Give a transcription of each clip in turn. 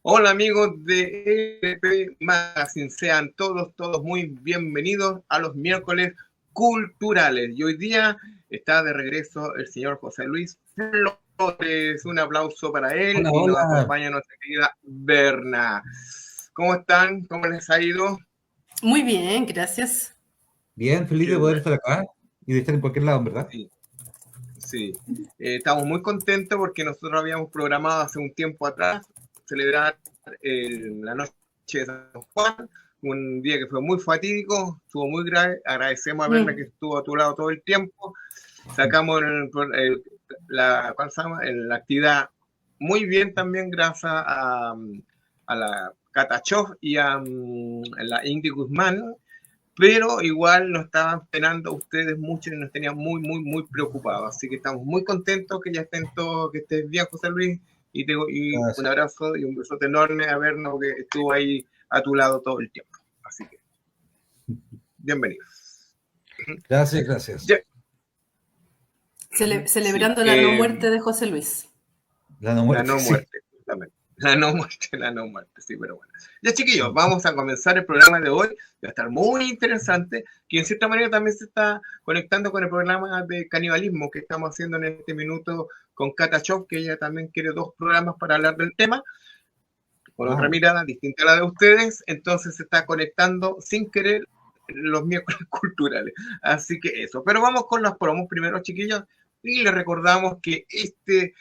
Hola amigos de LP Magazine, sean todos muy bienvenidos a los miércoles culturales. Y hoy día está de regreso el señor José Luis Flores. Un aplauso para él Hola, y nos hola. acompaña nuestra querida Berna. ¿Cómo están? ¿Cómo les ha ido? Muy bien, gracias. Bien, feliz Qué de poder bueno. estar acá y de estar en cualquier lado, en verdad. Sí, sí. Estamos muy contentos porque nosotros habíamos programado hace un tiempo atrás celebrar la noche de San Juan, un día que fue muy fatídico, estuvo muy grave. Agradecemos a Berna que estuvo a tu lado todo el tiempo. Sacamos la actividad muy bien también gracias a la Catachov y a la Ingrid Guzmán, pero igual nos estaban esperando ustedes mucho y nos tenían muy preocupados. Así que estamos muy contentos que ya estén todos, que estés bien, José Luis, y un Gracias, abrazo y un besote enorme a Berna, que estuvo ahí a tu lado todo el tiempo. Así que, bienvenidos. gracias. Gracias. Ya, sí, Celebrando la no muerte de José Luis. La no la muerte, no sí. muerte, justamente. La no muerte, sí, pero bueno. Ya, chiquillos, vamos a comenzar el programa de hoy. Va a estar muy interesante, que en cierta manera también se está conectando con el programa de canibalismo que estamos haciendo en este minuto con Kata Chov, que ella también quiere 2 programas para hablar del tema, con otra Wow. mirada distinta a la de ustedes. Entonces se está conectando sin querer los miércoles culturales. Así que eso. Pero vamos con las promos primero, chiquillos. Y les recordamos que este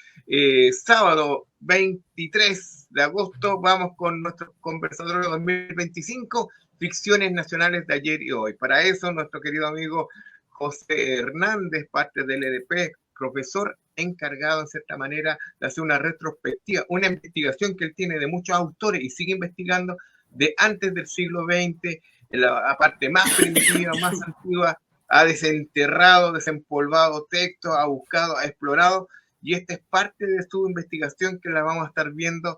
sábado 23 de agosto vamos con nuestro conversatorio 2025, ficciones nacionales de ayer y hoy. Para eso, nuestro querido amigo José Hernández, parte del EDP, profesor encargado en cierta manera de hacer una retrospectiva, una investigación que él tiene de muchos autores y sigue investigando de antes del siglo XX, la parte más primitiva, más antigua, ha desenterrado, desempolvado textos, ha buscado, ha explorado, y esta es parte de su investigación que la vamos a estar viendo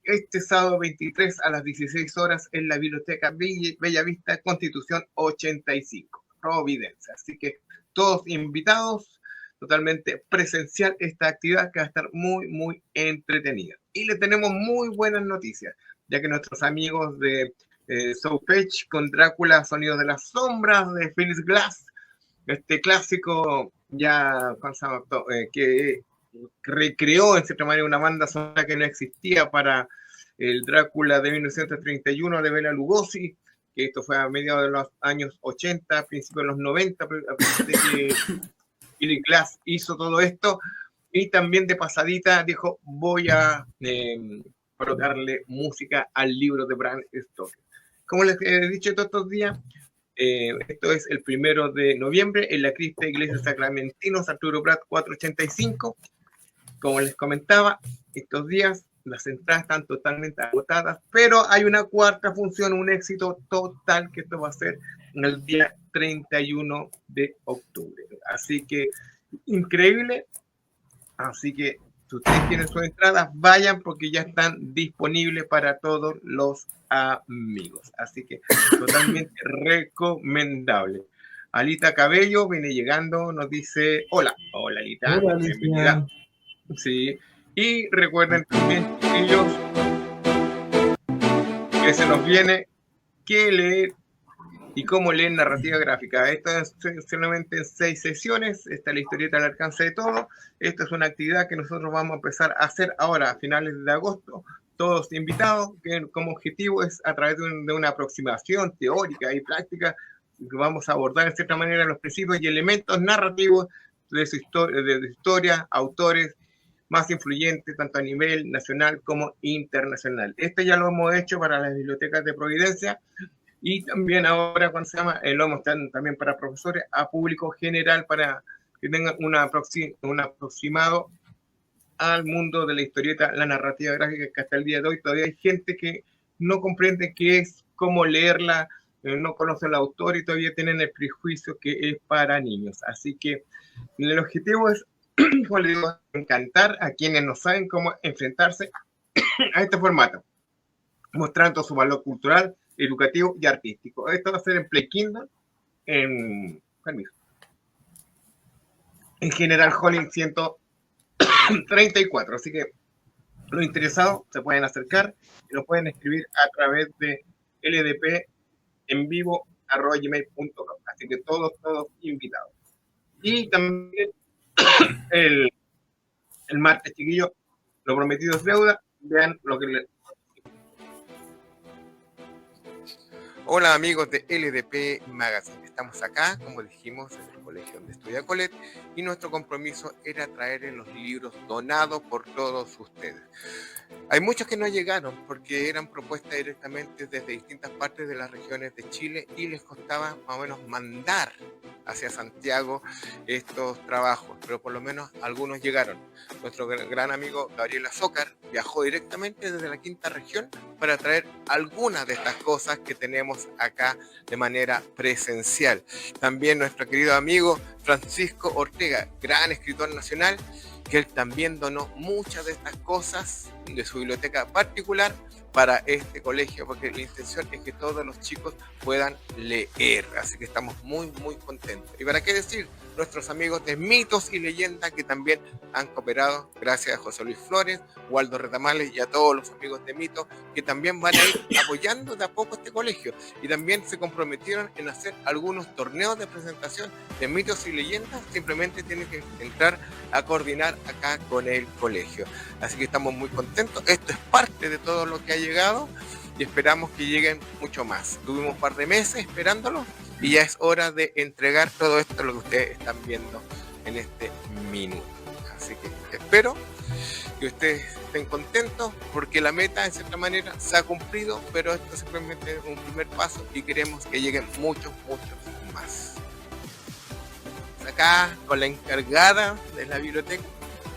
este sábado 23 a las 16 horas en la Biblioteca Bella Vista, Constitución 85, Providencia. Así que todos invitados, totalmente presencial esta actividad que va a estar muy entretenida. Y le tenemos muy buenas noticias, ya que nuestros amigos de Soulpage con Drácula, Sonidos de las Sombras, de Phyllis Glass, este clásico ya que recreó en cierta manera una banda sonora que no existía para el Drácula de 1931 de Bela Lugosi, que esto fue a mediados de los años 80, a principios de los 90, a partir de que Billy Glass hizo todo esto, y también de pasadita dijo, voy a colocarle música al libro de Bram Stoker. Como les he dicho todos estos días, esto es el 1 de noviembre en la cripta Iglesia Sacramentinos, Arturo Prat 485. Como les comentaba, estos días las entradas están totalmente agotadas, pero hay una cuarta función, un éxito total, que esto va a ser en el día 31 de octubre. Así que, increíble. Así que, si ustedes tienen sus entradas, vayan porque ya están disponibles para todos los amigos. Así que, totalmente recomendable. Alita Cabello viene llegando, nos dice, hola Alita, Hola, bienvenida. Alicia. Sí, y recuerden también, chiquillos, que se nos viene qué leer y cómo leer narrativa gráfica. Esto es solamente en 6 sesiones, está la historieta al alcance de todo. Esta es una actividad que nosotros vamos a empezar a hacer ahora a finales de agosto, todos invitados, que como objetivo es a través de una aproximación teórica y práctica, que vamos a abordar de cierta manera los principios y elementos narrativos de su historia, autores más influyentes tanto a nivel nacional como internacional. Este ya lo hemos hecho para las bibliotecas de Providencia, y también ahora, cuando se llama, lo hemos dado también para profesores, a público general, para que tengan un aproximado al mundo de la historieta, la narrativa gráfica, que hasta el día de hoy todavía hay gente que no comprende qué es, cómo leerla, no conoce al autor y todavía tienen el prejuicio que es para niños. Así que el objetivo es, como les digo, encantar a quienes no saben cómo enfrentarse a este formato, mostrando su valor cultural, educativo y artístico. Esto va a ser en Play Kindle, en General Holling 134. Así que Los interesados se pueden acercar y nos pueden escribir a través de ldpenvivo@gmail.com. Así que todos invitados. Y también el martes, chiquillos, lo prometido es deuda. Vean lo que les... Hola amigos de LDP Magazine, estamos acá, como dijimos, en el colegio donde estudia Colette, y nuestro compromiso era traerles los libros donados por todos ustedes. Hay muchos que no llegaron porque eran propuestas directamente desde distintas partes de las regiones de Chile y les costaba más o menos mandar hacia Santiago estos trabajos, pero por lo menos algunos llegaron. Nuestro gran amigo Gabriel Azócar viajó directamente desde la quinta región para traer algunas de estas cosas que tenemos acá de manera presencial. También nuestro querido amigo Francisco Ortega, gran escritor nacional, que él también donó muchas de estas cosas de su biblioteca particular para este colegio, porque la intención es que todos los chicos puedan leer, así que estamos muy contentos. Y para qué decir, nuestros amigos de Mitos y Leyendas que también han cooperado, gracias a José Luis Flores, Waldo Retamales y a todos los amigos de Mitos que también van a ir apoyando de a poco este colegio, y también se comprometieron en hacer algunos torneos de presentación de Mitos y Leyendas. Simplemente tienen que entrar a coordinar acá con el colegio, así que estamos muy contentos. Esto es parte de todo lo que ha llegado y esperamos que lleguen mucho más. Tuvimos un par de meses esperándolo y ya es hora de entregar todo esto, lo que ustedes están viendo en este minuto. Así que espero que ustedes estén contentos porque la meta en cierta manera se ha cumplido, pero esto simplemente es un primer paso y queremos que lleguen muchos más. Acá con la encargada de la biblioteca,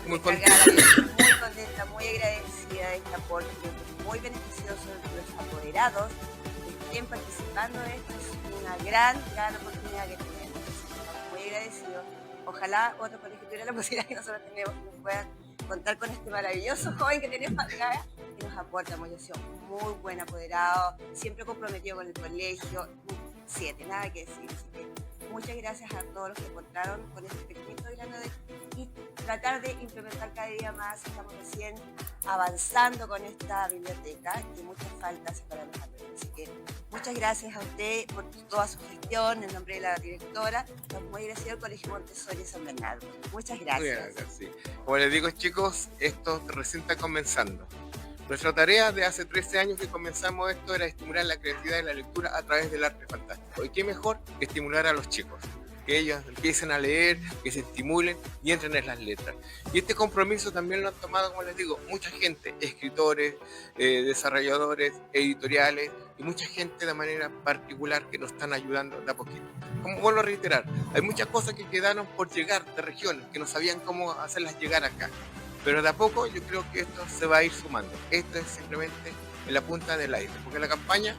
muy contenta, muy agradecida de este aporte, muy beneficioso de los apoderados que estén participando de esto. Es una gran oportunidad que tenemos. Estamos muy agradecidos. Ojalá otro colegio tuviera la posibilidad que nosotros tenemos, que puedan contar con este maravilloso joven que tenemos acá, que nos aporta. Hemos sido muy buen apoderado, siempre comprometido con el colegio, 7, nada que decir. Así que muchas gracias a todos los que aportaron con este pequeñito grano y tratar de implementar cada día más. Estamos recién avanzando con esta biblioteca y muchas faltas para los alumnos. Así que muchas gracias a usted por toda su gestión. En nombre de la directora, estamos muy agradecidos al Colegio Montessori San Bernardo. Muchas gracias. Sí. Como les digo, chicos, esto recién está comenzando. Nuestra tarea de hace 13 años que comenzamos esto era estimular la creatividad y la lectura a través del arte fantástico. ¿Y qué mejor que estimular a los chicos? Que ellos empiecen a leer, que se estimulen y entren en las letras. Y este compromiso también lo han tomado, como les digo, mucha gente, escritores, desarrolladores, editoriales y mucha gente de manera particular que nos están ayudando de a poquito. Como vuelvo a reiterar, hay muchas cosas que quedaron por llegar de regiones que no sabían cómo hacerlas llegar acá. Pero de a poco yo creo que esto se va a ir sumando. Esto es simplemente en la punta del aire, porque la campaña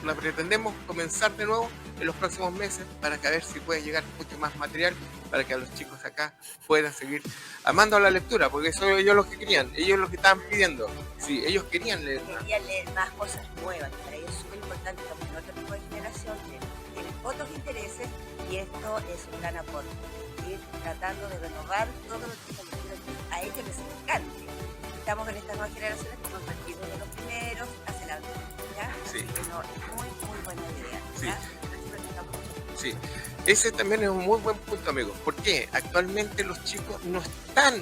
la pretendemos comenzar de nuevo en los próximos meses para que a ver si puede llegar mucho más material para que a los chicos acá puedan seguir amando la lectura, porque eso ellos lo que querían, ellos lo que estaban pidiendo. Sí, ellos querían leer más cosas nuevas. Para ellos es súper importante, estamos en otro tipo de generación que tienen otros intereses y esto es un gran aporte. Ir tratando de renovar todo lo que a ellos les encante. Estamos en estas nuevas generaciones que hemos partido de los primeros hacia la ¿ya? Sí. Así que no, es muy buena idea. ¿Ya? Sí. Sí, ese también es un muy buen punto, amigos. Porque actualmente los chicos no están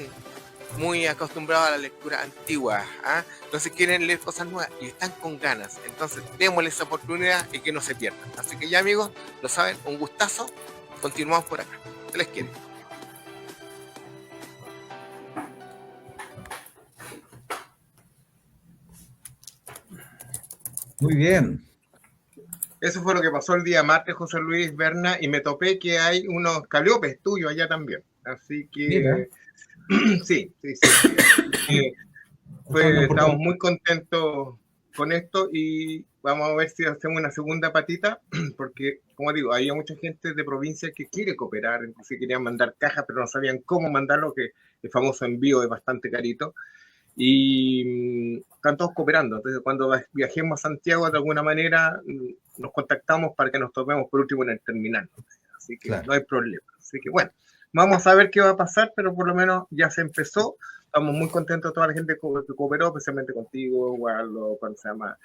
muy acostumbrados a la lectura antigua, ¿ah? Entonces quieren leer cosas nuevas y están con ganas. Entonces démosles esa oportunidad y que no se pierdan. Así que ya, amigos, lo saben, un gustazo. Continuamos por acá. Se les quiere. Muy bien. Eso fue lo que pasó el día martes, José Luis, Berna, y me topé que hay unos caliopes tuyos allá también. Así que sí. Estamos muy contentos con esto y vamos a ver si hacemos una segunda patita, porque, como digo, había mucha gente de provincia que quiere cooperar, incluso querían mandar cajas, pero no sabían cómo mandarlo, que el famoso envío es bastante carito. Y están todos cooperando. Entonces, cuando viajemos a Santiago, de alguna manera nos contactamos para que nos topemos por último en el terminal. Así que claro, no hay problema. Así que bueno, Vamos a ver qué va a pasar, pero por lo menos ya se empezó. Estamos muy contentos de toda la gente que cooperó, especialmente contigo, Waldo, ¿cuándo se llama?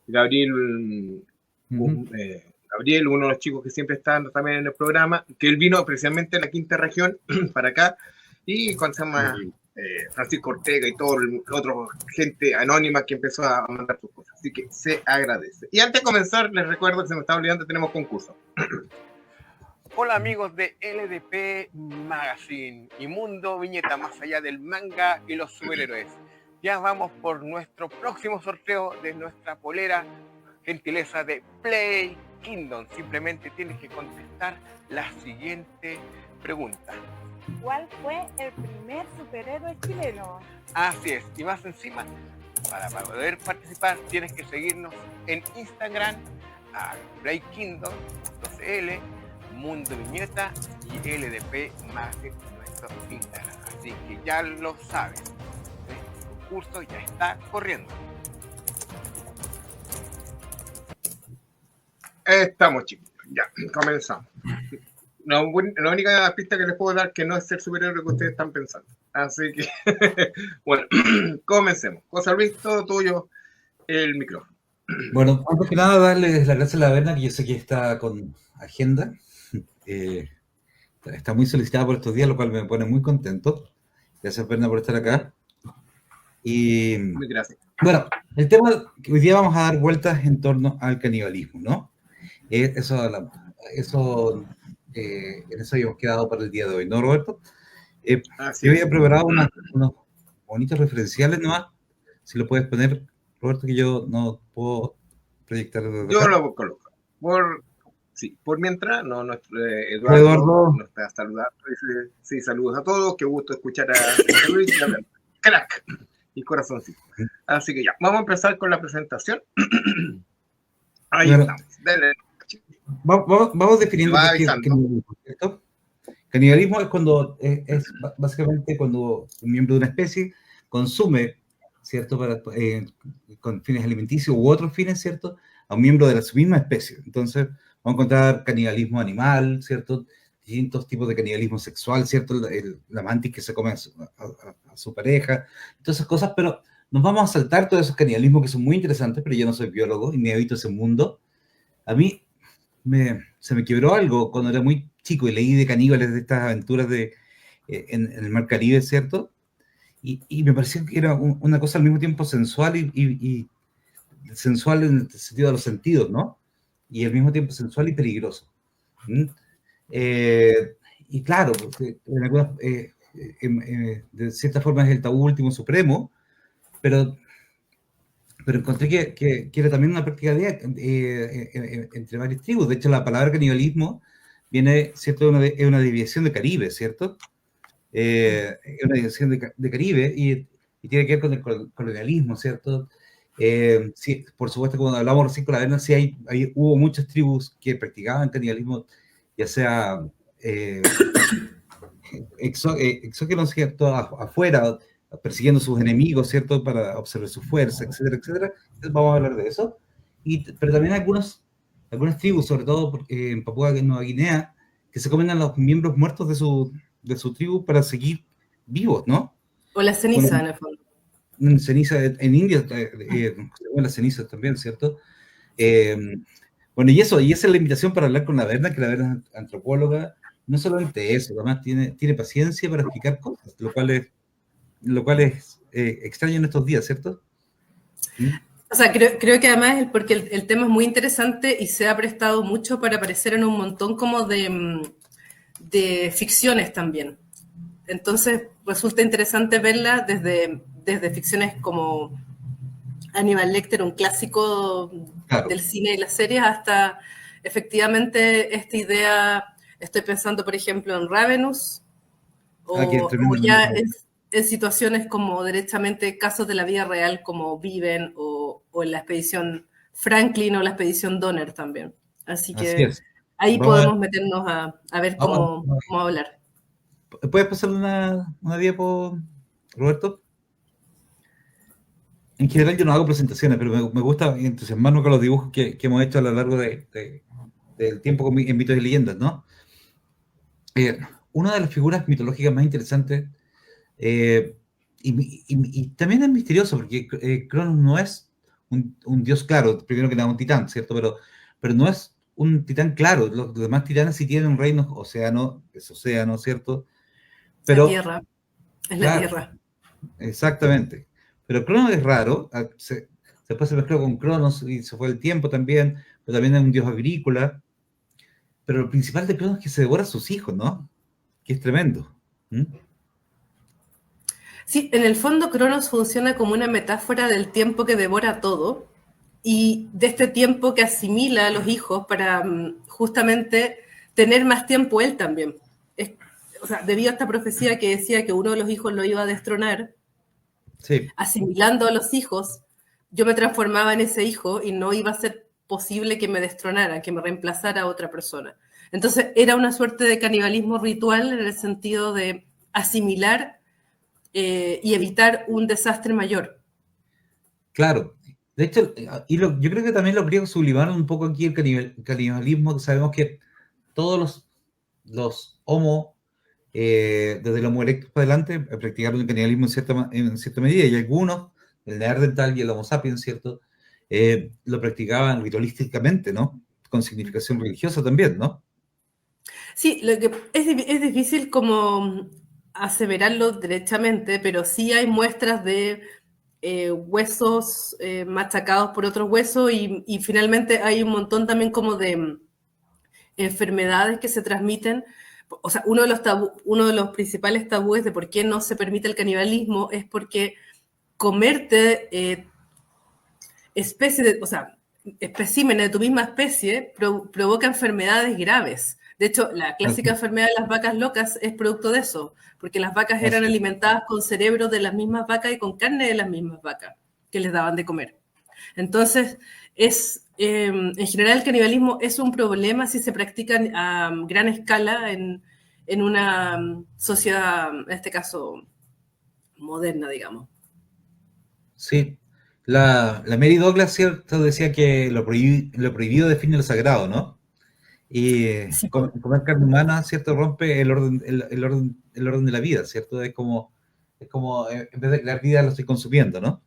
Gabriel, Gabriel, uno de los chicos que siempre están también en el programa, que él vino precisamente de la quinta región para acá, y cuando se llama Francisco Ortega y todo el otro gente anónima que empezó a mandar sus cosas. Así que se agradece. Y antes de comenzar, les recuerdo que se me está olvidando, tenemos concurso. Hola amigos de LDP Magazine y Mundo Viñeta, más allá del manga y los superhéroes. Ya vamos por nuestro próximo sorteo de nuestra polera, gentileza de Play Kingdom. Simplemente tienes que contestar la siguiente pregunta. ¿Cuál fue el primer superhéroe chileno? Así es, y más encima, para poder participar tienes que seguirnos en Instagram a playkingdom.cl, Mundo Viñeta y LDP Magazine en nuestro Instagram. Así que ya lo sabes, el concurso ya está corriendo. Estamos, chicos, ya, comenzamos. La única pista que les puedo dar que no es el superhéroe que ustedes están pensando. Así que, bueno, comencemos. José Luis, todo tuyo, el micrófono. Bueno, antes que nada, darles las gracias a la Berna, que yo sé que está con agenda. Está muy solicitada por estos días, lo cual me pone muy contento. Gracias, Berna, por estar acá. Y muy gracias. Bueno, el tema que hoy día vamos a dar vueltas en torno al canibalismo, ¿no? En eso habíamos quedado para el día de hoy, ¿no, Roberto? Yo había preparado unos bonitos referenciales nomás. Si lo puedes poner, Roberto, que yo no puedo proyectar desde yo acá. Lo coloco. Por mientras, Eduardo nos está saludando. Dice, sí, saludos a todos. Qué gusto escuchar a Luis. Crack y corazoncito. Así que ya, vamos a empezar con la presentación. Ahí estamos. Dale. Vamos definiendo qué es canibalismo, ¿cierto? Canibalismo es cuando es básicamente cuando un miembro de una especie consume, ¿cierto? Con fines alimenticios u otros fines, ¿cierto? A un miembro de su misma especie. Entonces, vamos a encontrar canibalismo animal, ¿cierto? Distintos tipos de canibalismo sexual, ¿cierto? La mantis que se come a su pareja, todas esas cosas, pero nos vamos a saltar todos esos canibalismos que son muy interesantes, pero yo no soy biólogo y me habito ese mundo. A mí se me quebró algo cuando era muy chico y leí de caníbales, de estas aventuras en el Mar Caribe, ¿cierto? Y me pareció que era una cosa al mismo tiempo sensual y sensual en el sentido de los sentidos, ¿no? Y al mismo tiempo sensual y peligroso. Y claro, en algunas, de cierta forma es el tabú último supremo, pero encontré que era también una práctica entre varias tribus. De hecho, la palabra canibalismo viene, ¿cierto? Es una desviación de Caribe, ¿cierto? Es una desviación de Caribe y tiene que ver con el colonialismo, ¿cierto? Sí, por supuesto, cuando hablamos recién con la Berna, sí hubo muchas tribus que practicaban canibalismo, ya sea exógenos, ¿cierto? Afuera, persiguiendo a sus enemigos, ¿cierto? Para observar su fuerza, etcétera, etcétera. Entonces vamos a hablar de eso. Pero también algunas tribus, sobre todo en Papúa Nueva Guinea, que se comen a los miembros muertos de su tribu para seguir vivos, ¿no? O la ceniza, en el fondo. Ceniza, en India, la ceniza también, ¿cierto? Bueno, y esa es la invitación para hablar con la Berna, que la Berna es antropóloga. No solamente eso, además tiene paciencia para explicar cosas, lo cual es extraño en estos días, ¿cierto? O sea, creo que además es porque el tema es muy interesante y se ha prestado mucho para aparecer en un montón como de ficciones también. Entonces resulta interesante verla desde ficciones como Hannibal Lecter, un clásico del cine y las series, hasta efectivamente esta idea, estoy pensando por ejemplo en Ravenous, o ya en situaciones como derechamente casos de la vida real como Viven o en la expedición Franklin o la expedición Donner también. Así que ahí podemos meternos a ver cómo hablar. ¿Puedes pasarle una diapo, Roberto? En general yo no hago presentaciones, pero me gusta entusiasmarme con los dibujos que hemos hecho a lo largo del tiempo en Mitos y Leyendas, ¿no? una de las figuras mitológicas más interesantes, y también es misterioso, porque Cronos no es un dios claro, primero que nada un titán, ¿cierto? Pero no es un titán claro. Los demás titanes sí tienen un reino océano, es océano, ¿cierto? La Pero, Tierra, es la claro, Tierra. exactamente. Pero Cronos es raro, después se mezcló con Cronos y se fue el tiempo también, pero también es un dios agrícola. Pero lo principal de Cronos es que se devora a sus hijos, ¿no? Que es tremendo. ¿Mm? Sí, en el fondo Cronos funciona como una metáfora del tiempo que devora todo y de este tiempo que asimila a los hijos para justamente tener más tiempo él también. O sea, debido a esta profecía que decía que uno de los hijos lo iba a destronar, Sí. asimilando a los hijos, yo me transformaba en ese hijo y no iba a ser posible que me destronara, que me reemplazara a otra persona. Entonces era una suerte de canibalismo ritual en el sentido de asimilar y evitar un desastre mayor. Claro. De hecho, yo creo que también los griegos sublimaron un poco aquí el canibalismo. Sabemos que todos los homo, desde el Homo erectus para adelante, practicaron el canibalismo en cierta medida, y algunos, el Neandertal y el Homo sapiens, ¿cierto? Lo practicaban ritualísticamente, ¿no? Con significación religiosa también, ¿no? Sí, lo que es difícil como aseverarlo derechamente, pero sí hay muestras de huesos machacados por otros huesos y finalmente hay un montón también como de enfermedades que se transmiten. O sea, uno de los principales tabúes de por qué no se permite el canibalismo es porque comerte o sea, especímenes de tu misma especie provoca enfermedades graves. De hecho, la clásica enfermedad de las vacas locas es producto de eso, porque las vacas eran alimentadas con cerebros de las mismas vacas y con carne de las mismas vacas que les daban de comer. Entonces, en general el canibalismo es un problema si se practica a gran escala en una sociedad, en este caso, moderna, digamos. Sí. La Mary Douglas, ¿cierto? Decía que lo prohibido define lo sagrado, ¿no? Y Sí, comer carne humana, ¿cierto? Rompe el orden de la vida, ¿cierto? Es como en vez de crear vida, lo estoy consumiendo, ¿no?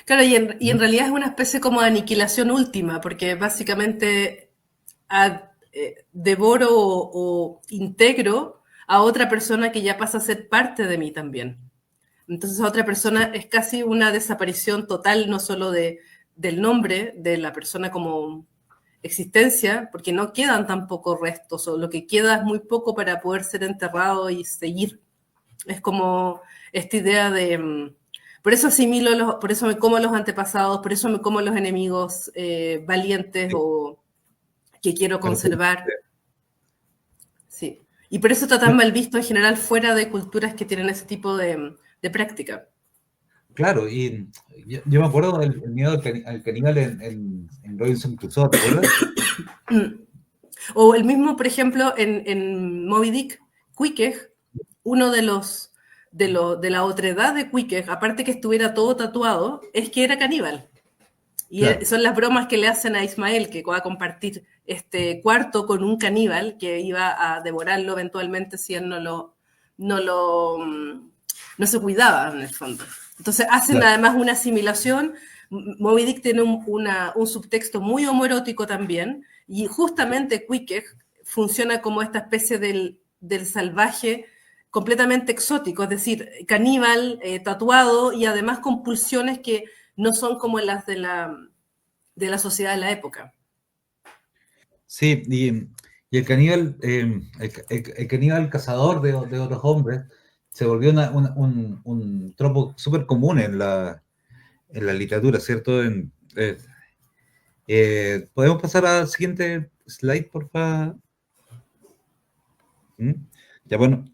claro, y en realidad es una especie como de aniquilación última, porque básicamente devoro o integro a otra persona que ya pasa a ser parte de mí también. Entonces, a otra persona es casi una desaparición total, no solo del nombre de la persona como existencia, porque no quedan tampoco restos, o lo que queda es muy poco para poder ser enterrado y seguir. Es como esta idea de... por eso asimilo, por eso me como los antepasados, por eso me como los enemigos valientes o que quiero conservar. Sí. Y por eso está tan mal visto en general fuera de culturas que tienen ese tipo de práctica. Claro, y yo me acuerdo del miedo al caníbal en Robinson Crusoe, ¿te acuerdas? O el mismo, por ejemplo, en Moby Dick, Queequeg, uno de la otredad de Queequeg, aparte que estuviera todo tatuado, es que era caníbal. Y Claro. son las bromas que le hacen a Ismael, que va a compartir este cuarto con un caníbal que iba a devorarlo eventualmente si él no se cuidaba, en el fondo. Entonces hacen Claro. además una asimilación. Moby Dick tiene un subtexto muy homoerótico también, y justamente Queequeg funciona como esta especie del salvaje completamente exótico, es decir, caníbal, tatuado y además con pulsiones que no son como las de la sociedad de la época. Sí, y el caníbal, el caníbal cazador de otros hombres se volvió un tropo súper común en la literatura, ¿cierto? ¿Podemos pasar al siguiente slide, por favor? Ya, bueno.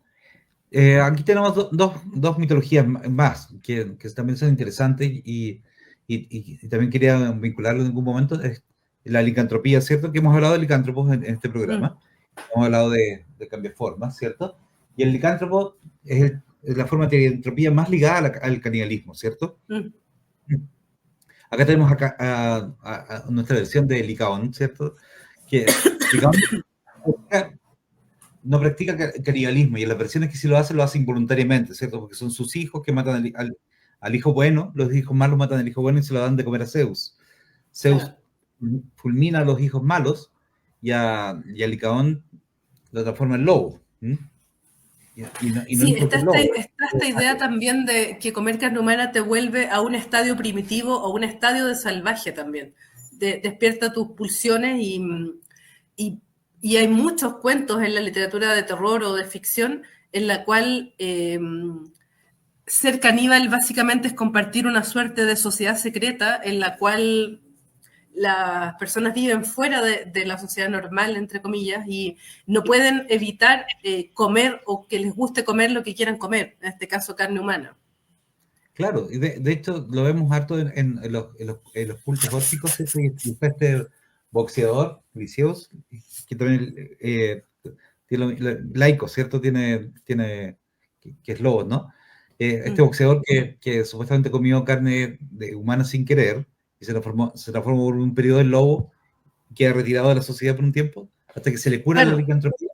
Aquí tenemos dos mitologías más que también son interesantes y también quería vincularlo en algún momento. Es la licantropía, ¿cierto? Que hemos hablado de licántropos en este programa. Hemos hablado de cambiaformas, ¿cierto? Y el licántropo es la forma de licantropía más ligada al canibalismo, ¿cierto? Acá tenemos a nuestra versión de Licaón, ¿cierto? Que Licaón no practica canibalismo, y en las versiones que sí lo hacen involuntariamente, ¿cierto? Porque son sus hijos que matan al hijo bueno, los hijos malos matan al hijo bueno y se lo dan de comer a Zeus. Zeus fulmina a los hijos malos y a Licaón lo transforma en lobo. Sí, está esta idea también de que comer carne humana te vuelve a un estadio primitivo o un estadio de salvaje también. Despierta tus pulsiones y hay muchos cuentos en la literatura de terror o de ficción en la cual ser caníbal básicamente es compartir una suerte de sociedad secreta en la cual las personas viven fuera de la sociedad normal, entre comillas, y no pueden evitar comer o que les guste comer lo que quieran comer, en este caso carne humana. Claro, y de hecho lo vemos harto en los cultos góticos, este boxeador, Vicious, que también tiene laico, ¿cierto? Tiene que es lobo, ¿no? Este boxeador que supuestamente comió carne humana sin querer, y se transformó por un periodo en lobo, queda retirado de la sociedad por un tiempo, hasta que se le cura la licantropía.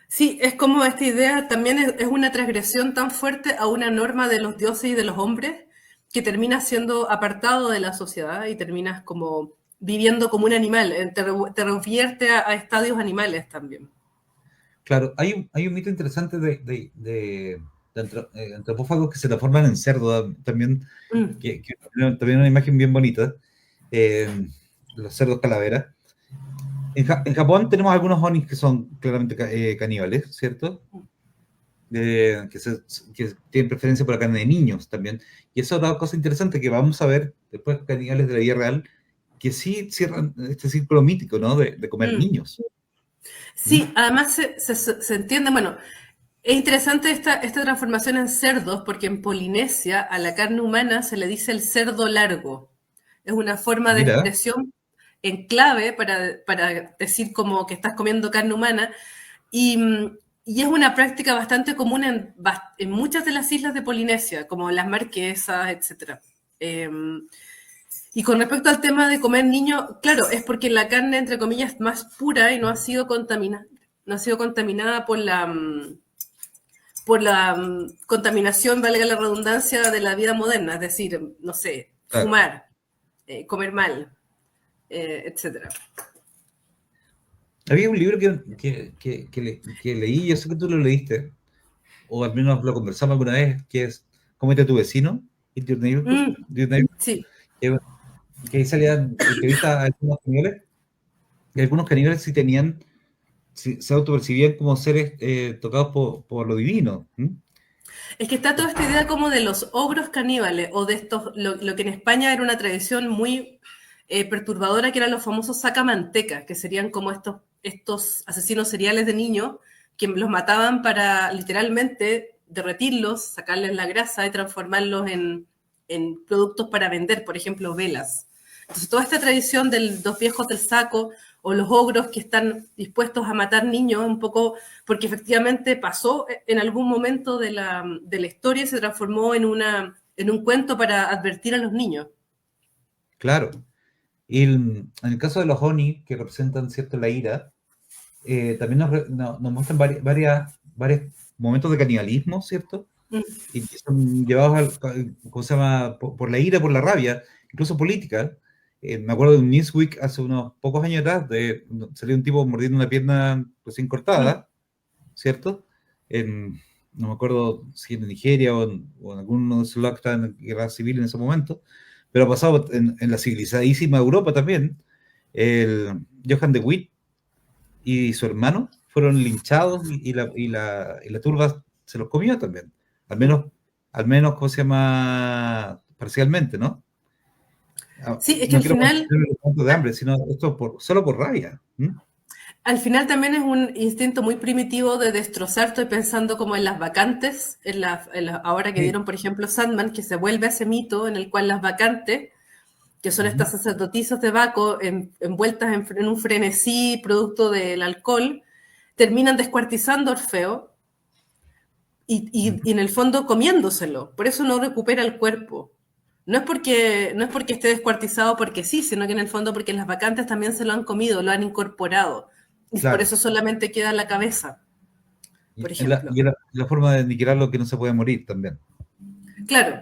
Sí, es como esta idea también es una transgresión tan fuerte a una norma de los dioses y de los hombres que termina siendo apartado de la sociedad y terminas como viviendo como un animal, te revierte a estadios animales también. Claro, hay un mito interesante de antropófagos que se transforman en cerdo también, que también una imagen bien bonita, los cerdos calaveras. En Japón tenemos algunos onis que son claramente caníbales, ¿cierto? Que tienen preferencia por la carne de niños también. Y eso es otra cosa interesante que vamos a ver después, caníbales de la vida real, que sí cierran este círculo mítico, ¿no? De comer niños. Sí, además se entiende, bueno, es interesante esta transformación en cerdos, porque en Polinesia a la carne humana se le dice el cerdo largo. Es una forma de expresión en clave para decir como que estás comiendo carne humana, y es una práctica bastante común en muchas de las islas de Polinesia, como las Marquesas, etc. Y con respecto al tema de comer niños, claro, es porque la carne, entre comillas, es más pura y no ha sido contaminada por la contaminación, valga la redundancia, de la vida moderna, es decir, no sé, fumar, comer mal, etcétera. Había un libro que leí, yo sé que tú lo leíste, o al menos lo conversamos alguna vez, que es Cómete a tu vecino, Eat Your Neighbor. Sí. Que ahí salían entrevistas a algunos caníbales, y algunos caníbales se autopercibían como seres tocados por lo divino. Es que está toda esta idea como de los ogros caníbales, o de estos, lo que en España era una tradición muy perturbadora, que eran los famosos sacamantecas, que serían como estos asesinos seriales de niños, que los mataban para literalmente derretirlos, sacarles la grasa y transformarlos en productos para vender, por ejemplo, velas. Entonces, toda esta tradición de los viejos del saco o los ogros que están dispuestos a matar niños, un poco porque efectivamente pasó en algún momento de la historia y se transformó en un cuento para advertir a los niños. Claro. Y en el caso de los Oni, que representan, ¿cierto?, la ira, también nos muestran varios momentos de canibalismo, ¿cierto? Y que son llevados ¿cómo se llama? Por la ira, por la rabia, incluso política. Me acuerdo de un Newsweek hace unos pocos años atrás, salió un tipo mordiendo una pierna recién cortada, ¿cierto? No me acuerdo si en Nigeria o en alguno de esos lados que estaban en guerra civil en ese momento, pero ha pasado en la civilizadísima Europa también. El Johann de Witt y su hermano fueron linchados y la turba se los comió también. Al menos, ¿cómo se llama? Parcialmente, ¿no? Sí, es que al final... de hambre, sino esto solo por rabia. Al final también es un instinto muy primitivo de destrozar. Estoy pensando como en las vacantes, ahora que dieron, por ejemplo, Sandman, que se vuelve ese mito en el cual las vacantes, que son estas sacerdotisas de Baco envueltas en un frenesí producto del alcohol, terminan descuartizando a Orfeo y en el fondo comiéndoselo. Por eso no recupera el cuerpo. No es porque esté descuartizado porque sí, sino que en el fondo porque las vacantes también se lo han comido, lo han incorporado. Y Claro. por eso solamente queda la cabeza, por Y la, ejemplo. y la- la forma de aniquilar lo que no se puede morir también. Claro,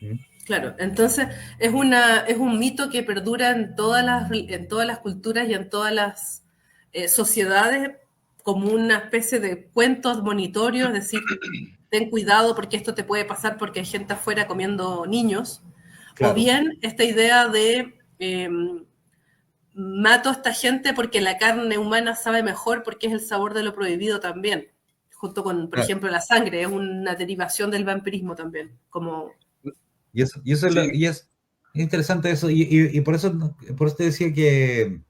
¿Mm? claro. Entonces, es un mito que perdura en todas las culturas y en todas las sociedades como una especie de cuento admonitorio, es decir, ten cuidado porque esto te puede pasar porque hay gente afuera comiendo niños. O Claro. bien esta idea de mato a esta gente porque la carne humana sabe mejor porque es el sabor de lo prohibido también. Junto con, por Claro. ejemplo, la sangre, es una derivación del vampirismo también. Como, Y eso es, Sí. y es interesante eso, y por eso te decía que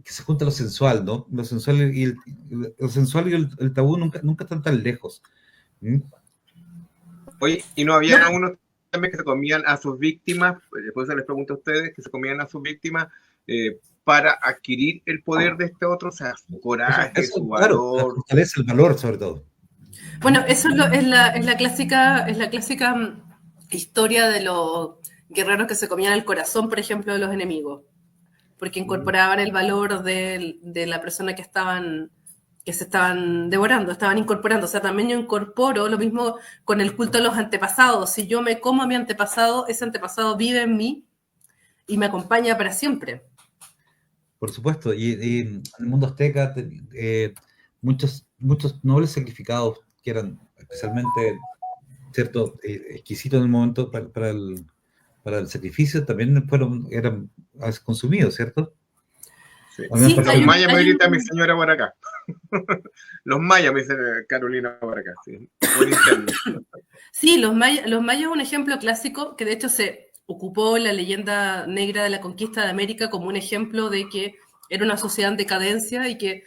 se junta lo sensual, ¿no? Lo sensual y el tabú nunca están tan lejos. ¿Mm? Oye, y no habían algunos también que se comían a sus víctimas, después les pregunto a ustedes, que se comían a sus víctimas para adquirir el poder de este otro, o sea, su coraje, Eso, su claro, la valor. fortaleza, el valor sobre todo. bueno, eso es la clásica historia de los guerreros que se comían el corazón, por ejemplo, de los enemigos, porque incorporaban el valor de la persona que se estaban devorando, estaban incorporando. O sea, también yo incorporo lo mismo con el culto a los antepasados. Si yo me como a mi antepasado, ese antepasado vive en mí y me acompaña para siempre. Por supuesto, y en el mundo azteca, muchos nobles sacrificados que eran especialmente, ¿cierto?, exquisitos en el momento para el sacrificio, también eran consumidos, ¿cierto? Sí. Sí, Los mayas, me grita mi señora por acá. Los mayas, me dice Carolina por acá. Sí, por interno. Sí, los mayas es un ejemplo clásico que de hecho se ocupó la leyenda negra de la conquista de América como un ejemplo de que era una sociedad en decadencia y que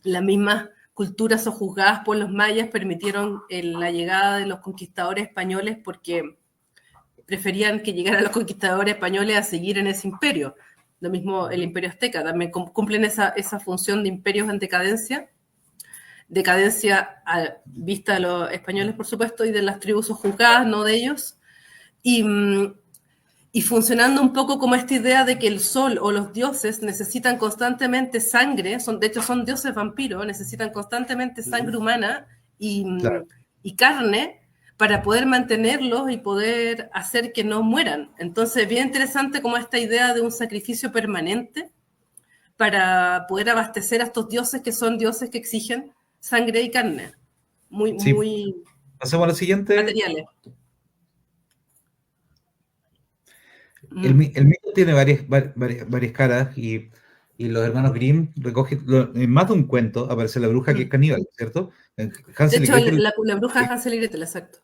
las mismas culturas sojuzgadas por los mayas permitieron la llegada de los conquistadores españoles porque preferían que llegaran los conquistadores españoles a seguir en ese imperio. Lo mismo el imperio azteca, también cumplen esa función de imperios en decadencia vista de los españoles, por supuesto, y de las tribus sojuzgadas, no de ellos, y funcionando un poco como esta idea de que el sol o los dioses necesitan constantemente sangre, de hecho son dioses vampiros, necesitan constantemente sangre humana Claro. y carne para poder mantenerlos y poder hacer que no mueran. Entonces, bien interesante como esta idea de un sacrificio permanente para poder abastecer a estos dioses que son dioses que exigen sangre y carne, muy, Sí. muy Pasemos a la siguiente. materiales. El mito tiene varias caras y los hermanos Grimm recogen, en más de un cuento aparece la bruja que es caníbal, ¿cierto? De Hansel y hecho, Gretel. la bruja es Hansel y Gretel, exacto.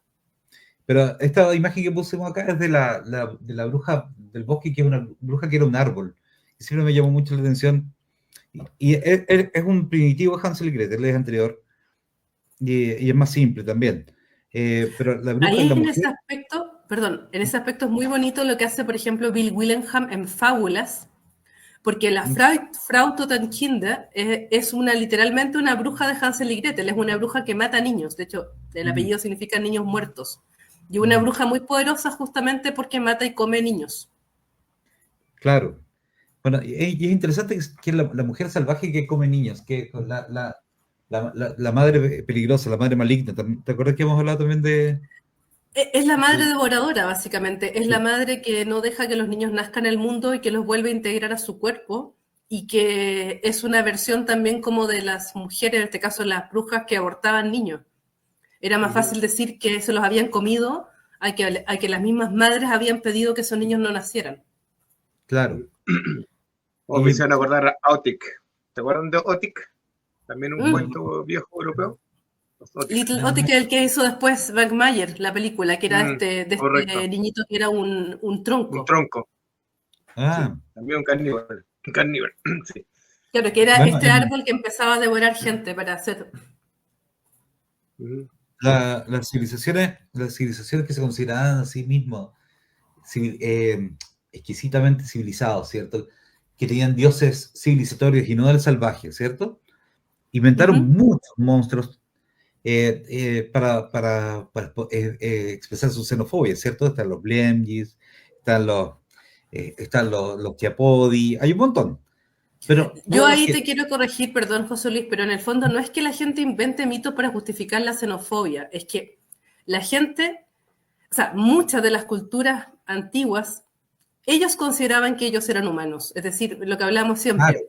Pero esta imagen que pusimos acá es de la bruja del bosque, que es una bruja que era un árbol. Y siempre me llamó mucho la atención. Y es un primitivo Hansel y Gretel, es anterior. Y es más simple también. Pero la bruja Ahí y la en mujer... ese aspecto, perdón, en ese aspecto es muy bonito lo que hace, por ejemplo, Bill Willingham en Fábulas, porque la Frau Totenkinde es literalmente una bruja de Hansel y Gretel, es una bruja que mata niños, de hecho, el apellido significa niños muertos, y una bruja muy poderosa justamente porque mata y come niños. Claro. Bueno, y es interesante que es la mujer salvaje que come niños, que con la madre peligrosa, la madre maligna. ¿Te acuerdas que hemos hablado también de...? Es la madre devoradora, básicamente. Es la madre que no deja que los niños nazcan en el mundo y que los vuelve a integrar a su cuerpo y que es una versión también como de las mujeres, en este caso las brujas que abortaban niños. Era más fácil decir que se los habían comido a que las mismas madres habían pedido que esos niños no nacieran. Claro. O me hicieron acordar a Otik. ¿Te acuerdan de Otik? También un cuento viejo europeo. Little Otik, el que hizo después Frank Mayer, la película, que era este niñito que era un tronco. Un tronco. Ah. Sí, también un carnívoro. Un carnívoro, sí. Claro, que era este árbol que empezaba a devorar gente para hacer... Las civilizaciones que se consideraban a sí mismos exquisitamente civilizados, ¿cierto? Que tenían dioses civilizatorios y no del salvaje, ¿cierto? Inventaron muchos monstruos para expresar su xenofobia, ¿cierto? Están los Blengis, están los Kiapodi, hay un montón. Pero yo ahí te quiero corregir, perdón, José Luis, pero en el fondo no es que la gente invente mitos para justificar la xenofobia, es que la gente, o sea, muchas de las culturas antiguas, ellos consideraban que ellos eran humanos, es decir, lo que hablamos siempre,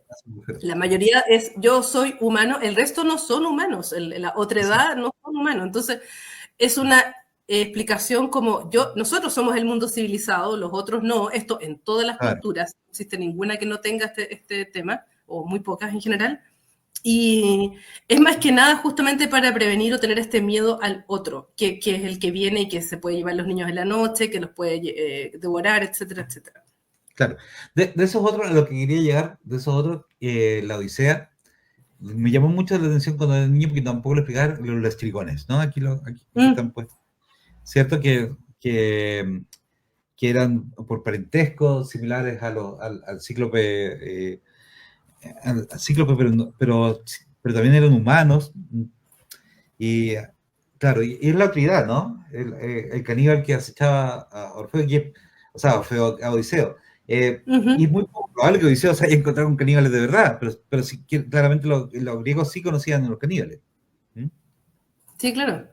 la mayoría es yo soy humano, el resto no son humanos, la otredad no son humanos, entonces es una explicación como nosotros somos el mundo civilizado, los otros no, esto en todas las culturas, no existe ninguna que no tenga este tema, o muy pocas en general, y es más que nada justamente para prevenir o tener este miedo al otro, que es el que viene y que se puede llevar los niños en la noche, que los puede devorar, etcétera, etcétera. Claro, de esos otros, a lo que quería llegar, de esos otros, la Odisea, me llamó mucho la atención cuando era niño, porque tampoco lo explicaban los trigones, ¿no? Aquí están puestos. ¿Cierto? Que eran por parentesco similares al cíclope, pero también eran humanos. Y claro, y es la otredad, ¿no? El caníbal que acechaba a Orfeo, Orfeo a Odiseo. Y es muy poco probable que Odiseo se haya encontrado con caníbales de verdad, pero sí, claramente los griegos sí conocían a los caníbales. Sí, claro.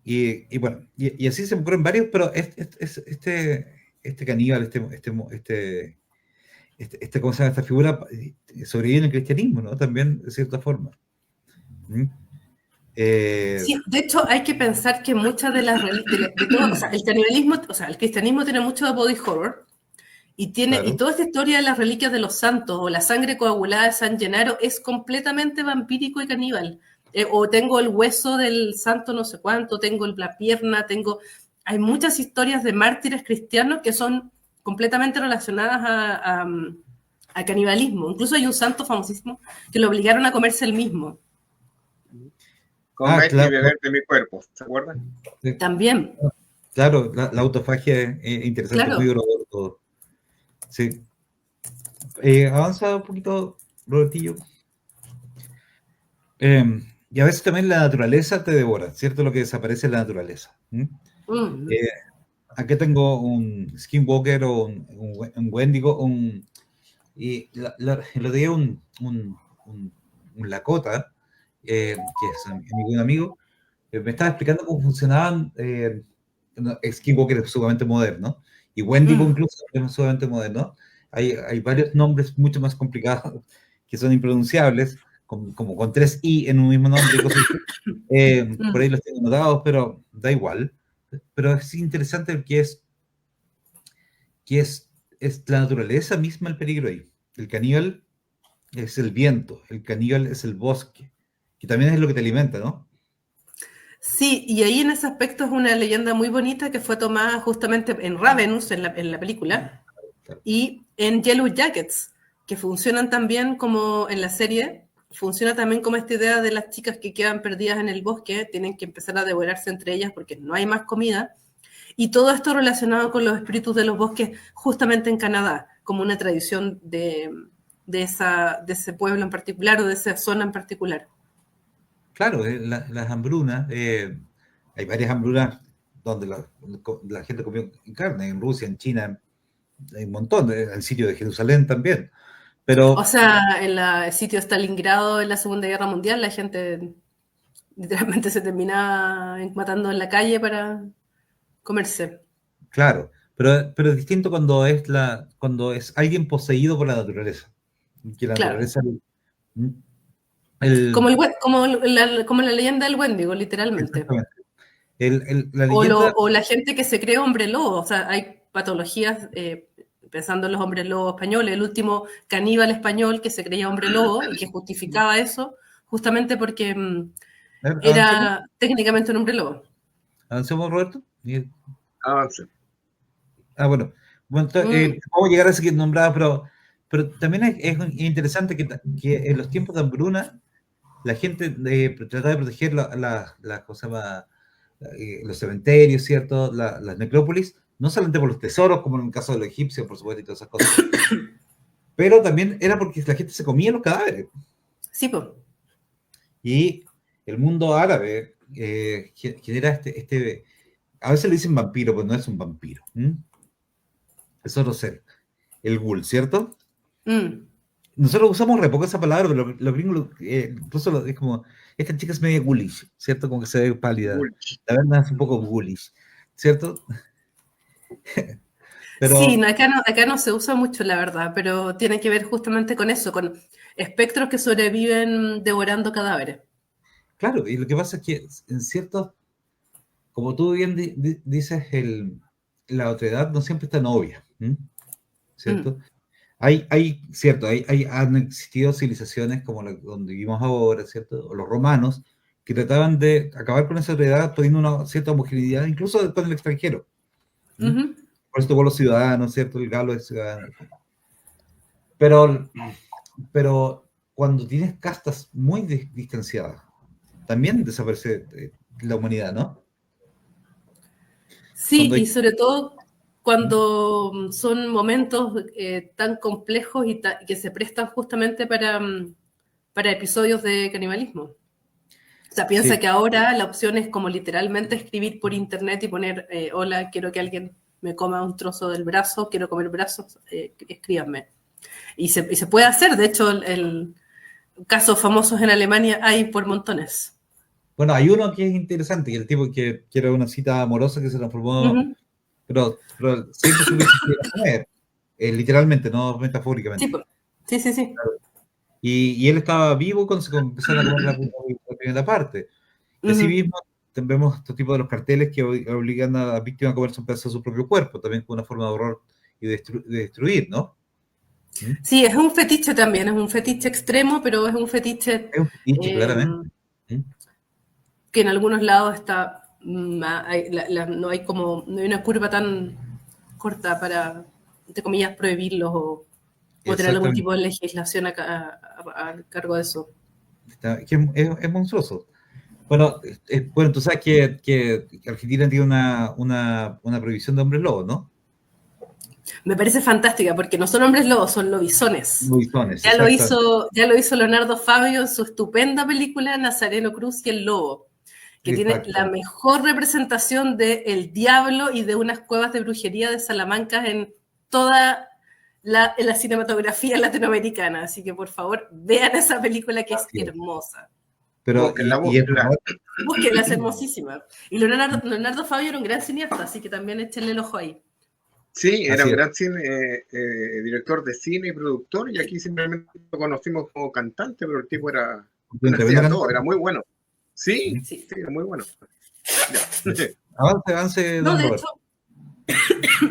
Y bueno, y así se me ocurren varios, pero este caníbal, ¿cómo se llama? Esta figura sobrevive en el cristianismo, ¿no? También, de cierta forma. Sí, de hecho hay que pensar que muchas de las o sea, el canibalismo, o sea, el cristianismo tiene mucho de body horror y toda esta historia de las reliquias de los santos o la sangre coagulada de San Gennaro es completamente vampírico y caníbal. O tengo el hueso del santo no sé cuánto, tengo la pierna, hay muchas historias de mártires cristianos que son completamente relacionadas a canibalismo. Incluso hay un santo famosísimo que lo obligaron a comerse el mismo. Comer y beber de mi cuerpo, ¿se acuerdan? También. Claro, la autofagia es interesante, claro. Muy Roberto. Sí. Avanza un poquito, Robertillo. Y a veces también la naturaleza te devora, ¿cierto? Lo que desaparece es la naturaleza. Aquí tengo un skinwalker o un wendigo, y lo de un Lakota, que es un amigo, me estaba explicando cómo funcionaban. Skinwalker es sumamente moderno, y Wendigo incluso es sumamente moderno. Hay varios nombres mucho más complicados que son impronunciables, como con 3 I en un mismo nombre y cosas así. Por ahí los tengo anotados, pero da igual. Pero es interesante que es la naturaleza misma el peligro ahí. El caníbal es el viento, el caníbal es el bosque, que también es lo que te alimenta, ¿no? Sí, y ahí en ese aspecto es una leyenda muy bonita que fue tomada justamente en Ravenous, en la película, y en Yellow Jackets, que funcionan también como en la serie, funciona también como esta idea de las chicas que quedan perdidas en el bosque, tienen que empezar a devorarse entre ellas porque no hay más comida, y todo esto relacionado con los espíritus de los bosques justamente en Canadá, como una tradición de ese pueblo en particular o de esa zona en particular. Claro, las hambrunas, hay varias hambrunas donde la gente comió carne, en Rusia, en China, hay un montón, en el sitio de Jerusalén también. Pero, o sea, en el sitio de Stalingrado en la Segunda Guerra Mundial, la gente literalmente se terminaba matando en la calle para comerse. Claro, pero es distinto cuando es alguien poseído por la naturaleza. Que la naturaleza... Como la leyenda del Wendigo, literalmente. O la gente que se cree hombre lobo. O sea, hay patologías, pensando en los hombres lobo españoles, el último caníbal español que se creía hombre lobo y que justificaba eso, justamente porque era técnicamente un hombre lobo. ¿Avancemos, Roberto? Avance. Bueno, vamos a llegar a ese que nombraba, pero también es interesante que en los tiempos de hambruna la gente trataba de proteger los cementerios, ¿cierto? Las necrópolis, no solamente por los tesoros, como en el caso de los egipcios, por supuesto, y todas esas cosas, pero también era porque la gente se comía los cadáveres. Sí, pues. Y el mundo árabe genera a veces le dicen vampiro, pero no es un vampiro. Es otro ser, el ghoul, ¿cierto? Nosotros usamos re poco esa palabra, pero los gringos incluso es como, esta chica es medio ghoulish, ¿cierto? Como que se ve pálida. La verdad es un poco ghoulish, ¿cierto? Pero, sí, acá no se usa mucho, la verdad, pero tiene que ver justamente con eso, con espectros que sobreviven devorando cadáveres. Claro, y lo que pasa es que en ciertos, como tú bien dices, la otredad no siempre está obvia, ¿cierto? Han existido civilizaciones como la donde vivimos ahora, ¿cierto? O los romanos, que trataban de acabar con esa otredad poniendo una cierta homogeneidad, incluso con el extranjero. Por eso tuvo los ciudadanos, ¿cierto? El galo es ciudadano. Pero cuando tienes castas muy distanciadas, también desaparece la humanidad, ¿no? Sí, y sobre todo cuando son momentos tan complejos y que se prestan justamente para episodios de canibalismo. O sea, piensa que ahora la opción es como literalmente escribir por internet y poner, hola, quiero que alguien me coma un trozo del brazo, quiero comer brazos, escríbanme. Y se puede hacer, de hecho, casos famosos en Alemania hay por montones. Bueno, hay uno que es interesante, que el tipo que era una cita amorosa que se transformó, pero siempre se hubiese comer, literalmente, no metafóricamente. Sí. Claro. Y él estaba vivo cuando se empezaron a comer la primera parte. Y así mismo vemos estos tipos de los carteles que obligan a la víctima a comerse un pedazo de su propio cuerpo, también como una forma de horror y de destruir, ¿no? Sí, es un fetiche también, es un fetiche extremo, pero es un fetiche... Es un fetiche, claramente. Que en algunos lados está... no hay una curva tan corta para, entre comillas, prohibirlos o tener algún tipo de legislación a cargo de eso. Es monstruoso. Bueno, tú sabes que Argentina tiene una prohibición de hombres lobos, ¿no? Me parece fantástica, porque no son hombres lobos, son lobisones. Lobisones, ya lo hizo Leonardo Fabio en su estupenda película Nazareno Cruz y el Lobo, que tiene la mejor representación del diablo y de unas cuevas de brujería de Salamanca en toda la cinematografía latinoamericana. Así que, por favor, vean esa película que es hermosa. Pero búsquenla, es hermosísima. Y Leonardo Fabio era un gran cineasta, así que también échenle el ojo ahí. Sí, era un gran director de cine y productor, y aquí simplemente lo conocimos como cantante, pero el tipo era muy bueno. Sí, era muy bueno. Avance. No, de hecho,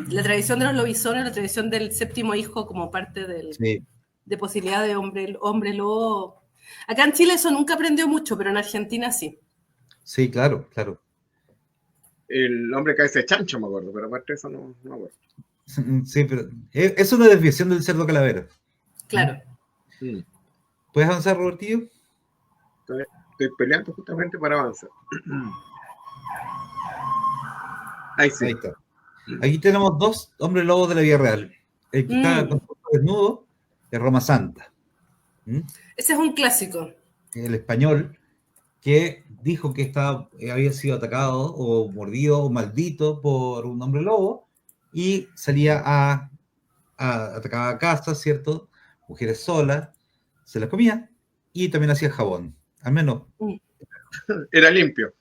la tradición de los lobisones, la tradición del séptimo hijo como parte de posibilidad de hombre lobo. Acá en Chile eso nunca aprendió mucho, pero en Argentina sí. Sí, claro. El hombre cabeza de chancho, me acuerdo, pero aparte de eso no me acuerdo. Sí, pero es una desviación del cerdo calavera. Claro. ¿Puedes avanzar, Robertillo? Estoy peleando justamente para avanzar. Ahí está. Aquí tenemos dos hombres lobos de la vida real. El que está con su desnudo es Roma Santa. Ese es un clásico. El español que dijo que había sido atacado o mordido o maldito por un hombre lobo y salía a atacar a casas, ¿cierto? Mujeres solas, se las comía y también hacía jabón. Al menos. Era limpio.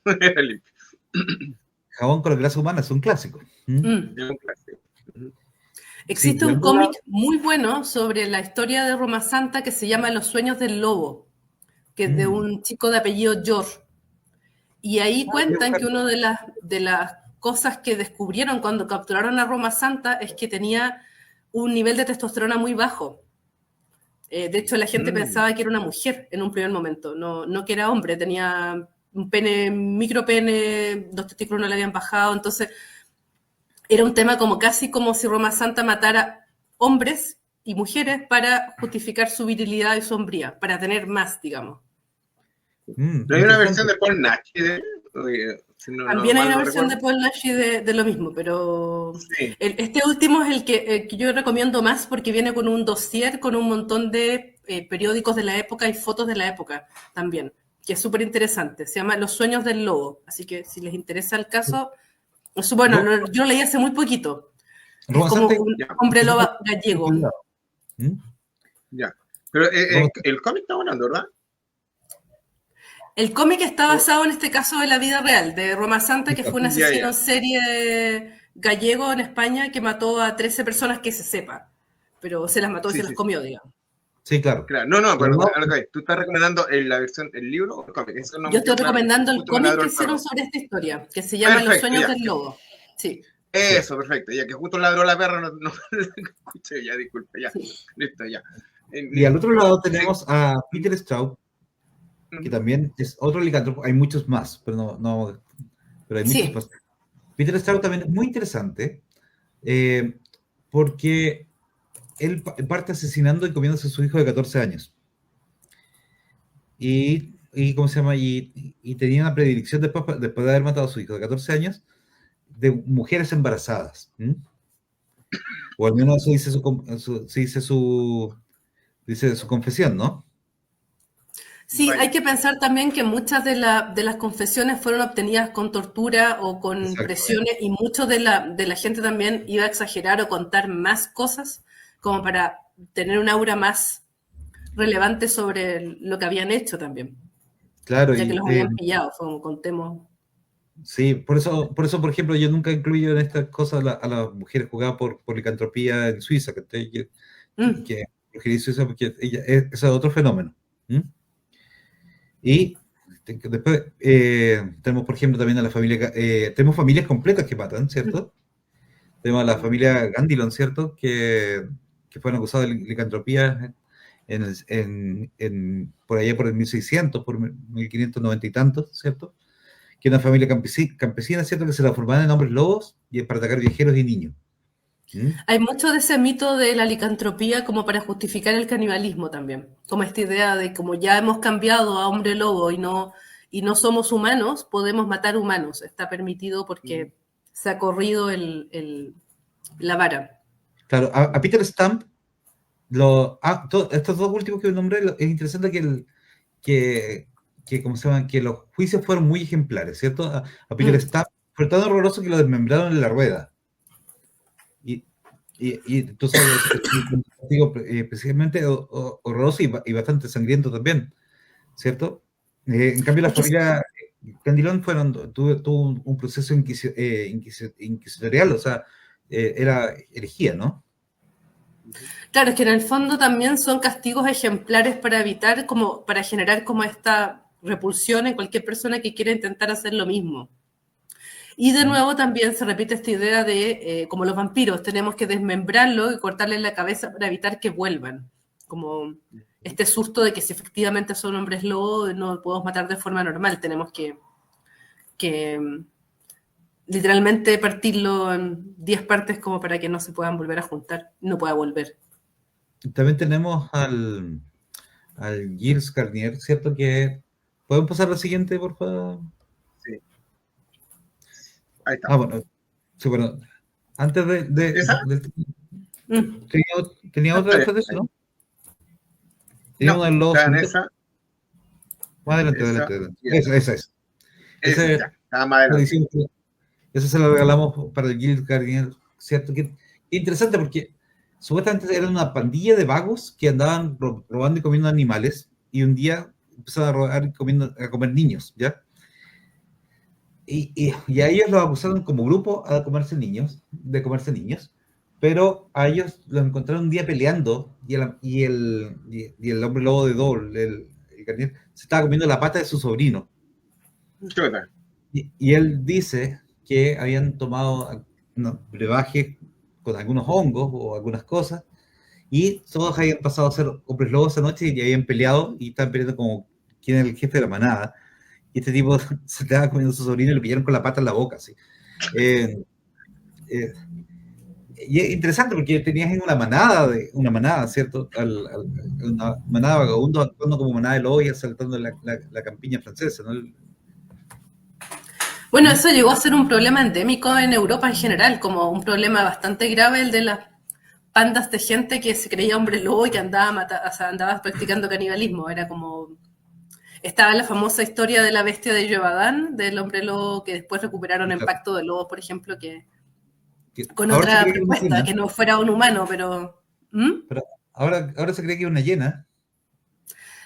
Jabón con la grasa humana es un clásico. Es un clásico. Existe un cómic muy bueno sobre la historia de Roma Santa que se llama Los sueños del lobo, que es de un chico de apellido George. Y ahí cuentan que una de las cosas que descubrieron cuando capturaron a Roma Santa es que tenía un nivel de testosterona muy bajo. De hecho, la gente pensaba que era una mujer en un primer momento, no que era hombre, tenía un pene, micropene, los testículos no le habían bajado, entonces era un tema casi como si Roma Santa matara hombres y mujeres para justificar su virilidad y su hombría, para tener más, digamos. ¿No hay una versión de Paul Nashi? También hay una versión de Paul Nashi de lo mismo, pero sí. Este último es el que yo recomiendo más porque viene con un dossier con un montón de periódicos de la época y fotos de la época también, que es súper interesante. Se llama Los sueños del lobo, así que si les interesa el caso, bueno, yo lo leí hace muy poquito. Es como un hombre lobo gallego. Ya. Pero el cómic está hablando, ¿verdad? El cómic está basado en este caso de la vida real, de Roma Santa, que fue un asesino en serie gallego en España que mató a 13 personas que se sepa, pero se las mató y se las comió, digamos. Sí, claro. No, pero ¿tú estás recomendando la versión, el libro o el cómic? Eso no. Yo estoy recomendando el cómic que hicieron sobre esta historia, que se llama Los sueños del lobo. Sí. Eso, perfecto. Ya que justo ladró la perra, no escuché, ya, disculpe, ya. Sí. Listo, ya. Y al otro lado tenemos a Peter Straub, que también es otro licántropo. Hay muchos más, pero pero hay muchos más. Peter Straub también es muy interesante, porque él parte asesinando y comiéndose a su hijo de 14 años. Y ¿cómo se llama? Y tenía una predilección después de haber matado a su hijo de 14 años de mujeres embarazadas. O al menos eso dice su confesión, ¿no? Sí, hay que pensar también que muchas de las confesiones fueron obtenidas con tortura o con presiones, y mucho de la gente también iba a exagerar o contar más cosas como para tener un aura más relevante sobre lo que habían hecho también. Claro. Ya que los habían pillado, contemos. Sí, por eso, por ejemplo, yo nunca incluyo en estas cosas a las mujeres juzgadas por licantropía en Suiza, que Suiza, porque eso es otro fenómeno. Y después tenemos, por ejemplo, también a la familia, tenemos familias completas que matan, ¿cierto? Tenemos a la familia Gandilon, ¿cierto? Que fueron acusados de licantropía por allá por el 1600, por 1590 y tantos, ¿cierto? Que es una familia campesina, ¿cierto? Que se transformaban en hombres lobos y para atacar viajeros y niños. Hay mucho de ese mito de la licantropía como para justificar el canibalismo también, como esta idea de como ya hemos cambiado a hombre lobo y no somos humanos, podemos matar humanos, está permitido porque se ha corrido la vara. Claro, a Peter Stamp, estos dos últimos que nombré, es interesante ¿cómo se llama? Que los juicios fueron muy ejemplares, ¿cierto? A Peter Stamp fue tan horroroso que lo desmembraron en la rueda. Y tú sabes, digo, especialmente horroroso y bastante sangriento también, ¿cierto? En cambio, la familia Candilón tuvo un proceso inquisitorial, o sea, era herejía, ¿no? Claro, es que en el fondo también son castigos ejemplares para evitar, para generar como esta repulsión en cualquier persona que quiera intentar hacer lo mismo. Y de nuevo también se repite esta idea de, como los vampiros, tenemos que desmembrarlo y cortarle la cabeza para evitar que vuelvan. Como este susto de que si efectivamente son hombres lobo no podemos matar de forma normal, tenemos que literalmente partirlo en 10 partes como para que no se puedan volver a juntar, no pueda volver. También tenemos al Gilles Garnier, ¿cierto? ¿Pueden pasar la siguiente, por favor? Sí. Ahí está. Bueno, antes tenía otra después de eso, ¿no? Tenía una de los... Esa. Más adelante. Esa es. Esa se la regalamos para el Gilles Garnier, ¿cierto? Que interesante porque supuestamente eran una pandilla de vagos que andaban robando y comiendo animales, y un día empezaron a robar y a comer niños, ¿ya? Y a ellos los acusaron como grupo de comerse niños, pero a ellos los encontraron un día peleando y el hombre lobo de Dole, el Garnier, se estaba comiendo la pata de su sobrino. Y él dice que habían tomado brebaje con algunos hongos o algunas cosas, y todos habían pasado a ser hombres lobos esa noche y habían peleado y estaban peleando como quién era el jefe de la manada. Y este tipo se estaba comiendo a su sobrino y lo pillaron con la pata en la boca, así. Y es interesante porque tenías en una manada, ¿cierto? Una manada de vagabundos actuando como manada de lobos y asaltando la campiña francesa, ¿no? Bueno, eso llegó a ser un problema endémico en Europa en general, como un problema bastante grave, el de las bandas de gente que se creía hombre lobo y que andaba practicando canibalismo. Era como... Estaba la famosa historia de la bestia de Gévaudan, del hombre lobo que después recuperaron en Pacto de Lobos, por ejemplo, con otra propuesta, que no fuera un humano, pero... ahora se cree que es una hiena.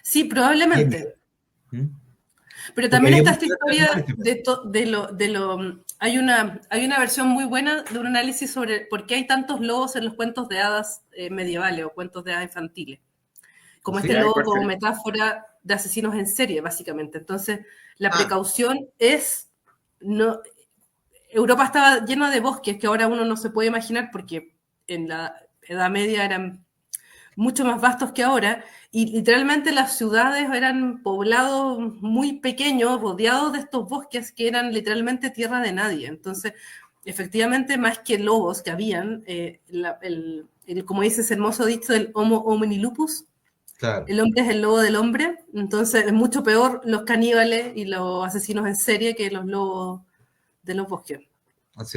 Sí, probablemente. ¿Mm? Pero también Porque está hay esta historia hay una versión muy buena de un análisis sobre por qué hay tantos lobos en los cuentos de hadas medievales o cuentos de hadas infantiles. Como Sí, este lobo como metáfora de asesinos en serie, básicamente. Entonces, la precaución es... no Europa estaba llena de bosques que ahora uno no se puede imaginar porque en la Edad Media eran mucho más vastos que ahora, y literalmente las ciudades eran poblados muy pequeños, rodeados de estos bosques que eran literalmente tierra de nadie. Entonces, efectivamente, más que lobos que habían, como dice ese hermoso dicho del Homo homini lupus, claro. El hombre es el lobo del hombre, entonces es mucho peor los caníbales y los asesinos en serie que los lobos de los bosques,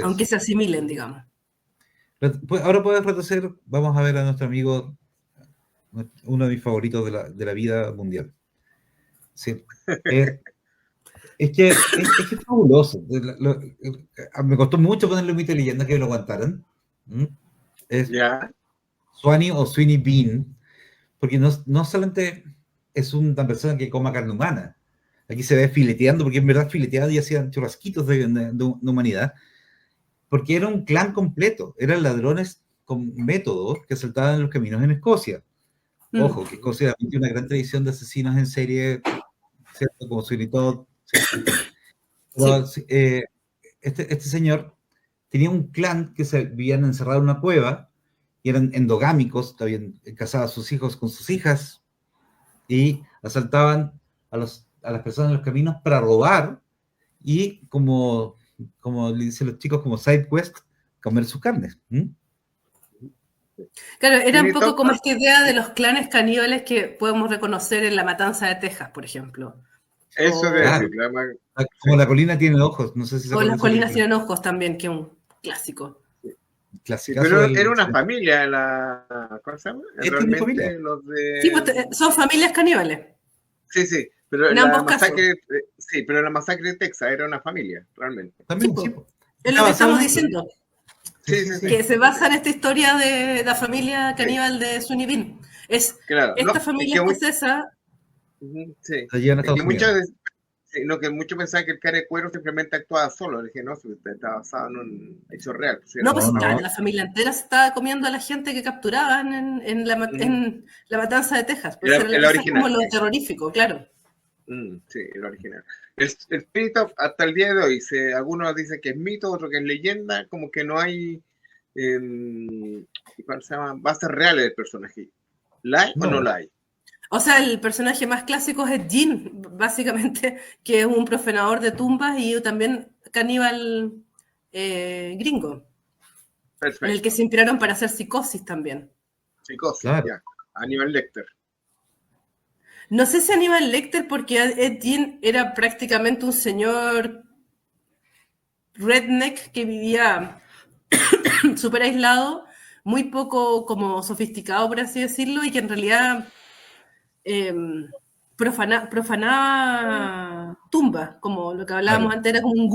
aunque se asimilen, digamos. Ahora puedes retroceder, vamos a ver a nuestro amigo, uno de mis favoritos de la vida mundial. Sí. Es que es fabuloso. Me costó mucho ponerle mito y leyenda que me lo aguantaran. Es Swanee o Sweeney Bean, porque no solamente es una persona que coma carne humana. Aquí se ve fileteando, porque en verdad fileteaban y hacían churrasquitos de humanidad. Porque era un clan completo. Eran ladrones con métodos que saltaban en los caminos en Escocia. Ojo, que Escocia tiene una gran tradición de asesinos en serie, ¿cierto? Como Sweeney Todd. Pero, este señor tenía un clan que se vivían encerrado en una cueva y eran endogámicos, también casaban a sus hijos con sus hijas y asaltaban a las personas en los caminos para robar y como le dicen los chicos, como side quest, comer sus carnes. Claro, era un poco como esta idea de los clanes caníbales que podemos reconocer en La Matanza de Texas, por ejemplo. Eso de decir, como La colina tiene ojos, no sé si se o Las colinas tienen ojos también, que es un clásico. Sí, pero era una familia, ¿cómo se llama? Realmente familia. Los de... Sí, pues, son familias caníbales. Sí, pero en ambos casos. Pero la masacre de Texas era una familia, realmente. También, sí, es lo que estamos diciendo. Sí. Que se basa en esta historia de la familia caníbal de Sweeney Bean. Esta familia escocesa... Sí, que muchos pensaban que el cara de cuero simplemente actuaba solo. Le dije, no, está basado en un hecho real. La familia entera se estaba comiendo a la gente que capturaban en la matanza de Texas. Pues el original. Como lo terrorífico, claro. Sí, el original. El mito, hasta el día de hoy, algunos dicen que es mito, otros que es leyenda, como que no hay ¿cuál se llama? Bases reales del personaje. ¿La hay o no la hay? O sea, el personaje más clásico es Jean, básicamente, que es un profanador de tumbas y también caníbal gringo. Perfecto. En el que se inspiraron para hacer Psicosis también. Psicosis, claro. Ya. Aníbal Lecter. No sé si Aníbal Lecter, porque Ed Gein era prácticamente un señor redneck que vivía súper aislado, muy poco como sofisticado, por así decirlo, y que en realidad profanaba tumbas, como lo que hablábamos antes, era como un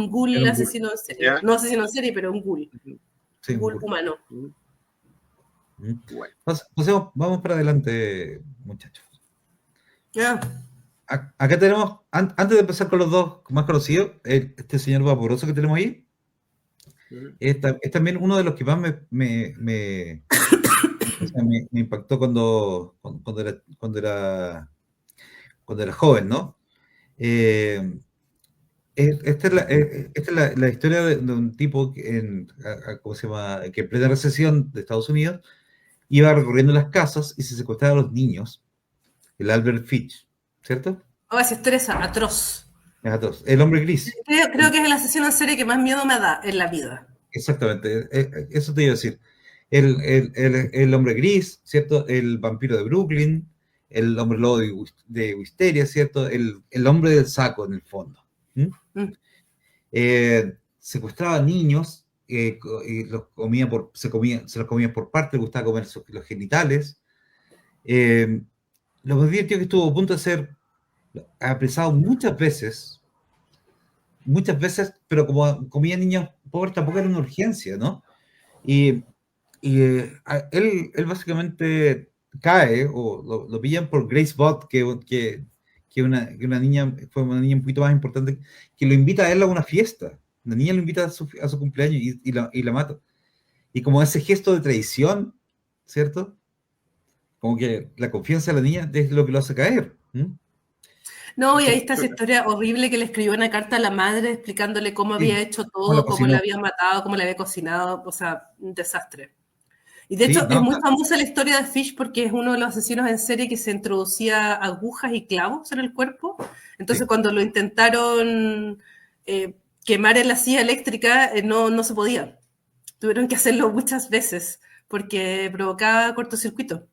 ghoul asesino en serie. ¿Ya? No asesino en serie, pero un ghoul. Sí, un ghoul humano. Bueno. Vamos para adelante, muchachos. Ya. Acá tenemos, antes de empezar con los dos más conocidos, este señor vaporoso que tenemos ahí, es también uno de los que más me impactó cuando era joven, ¿no? Esta es la historia de un tipo ¿cómo se llama? Que en plena recesión de Estados Unidos iba recorriendo las casas y se secuestraba a los niños. El Albert Fitch, ¿cierto? Esa historia es atroz. Es atroz. El hombre gris. Creo que es el asesino en serie que más miedo me da en la vida. Exactamente, eso te iba a decir. El hombre gris, ¿cierto? El vampiro de Brooklyn, el hombre lobo de Wisteria, ¿cierto? El hombre del saco, en el fondo. Secuestraba niños, y se los comía por parte, le gustaba comer los genitales. Lo más divertido que estuvo a punto de ser apresado muchas veces, pero como comía niños pobres tampoco era una urgencia, ¿no? Y él básicamente cae, o lo pillan por Grace Bott, que una niña, fue una niña un poquito más importante, que lo invita a él a una fiesta. La niña lo invita a su cumpleaños y la mata. Y como ese gesto de traición, ¿cierto? Como que la confianza de la niña es lo que lo hace caer. No, y ahí está esa historia horrible que le escribió una carta a la madre explicándole cómo había hecho todo, cómo le había matado, cómo le había cocinado, o sea, un desastre. Y de hecho es muy famosa la historia de Fish porque es uno de los asesinos en serie que se introducía agujas y clavos en el cuerpo. Entonces cuando lo intentaron quemar en la silla eléctrica, no se podía. Tuvieron que hacerlo muchas veces porque provocaba cortocircuito.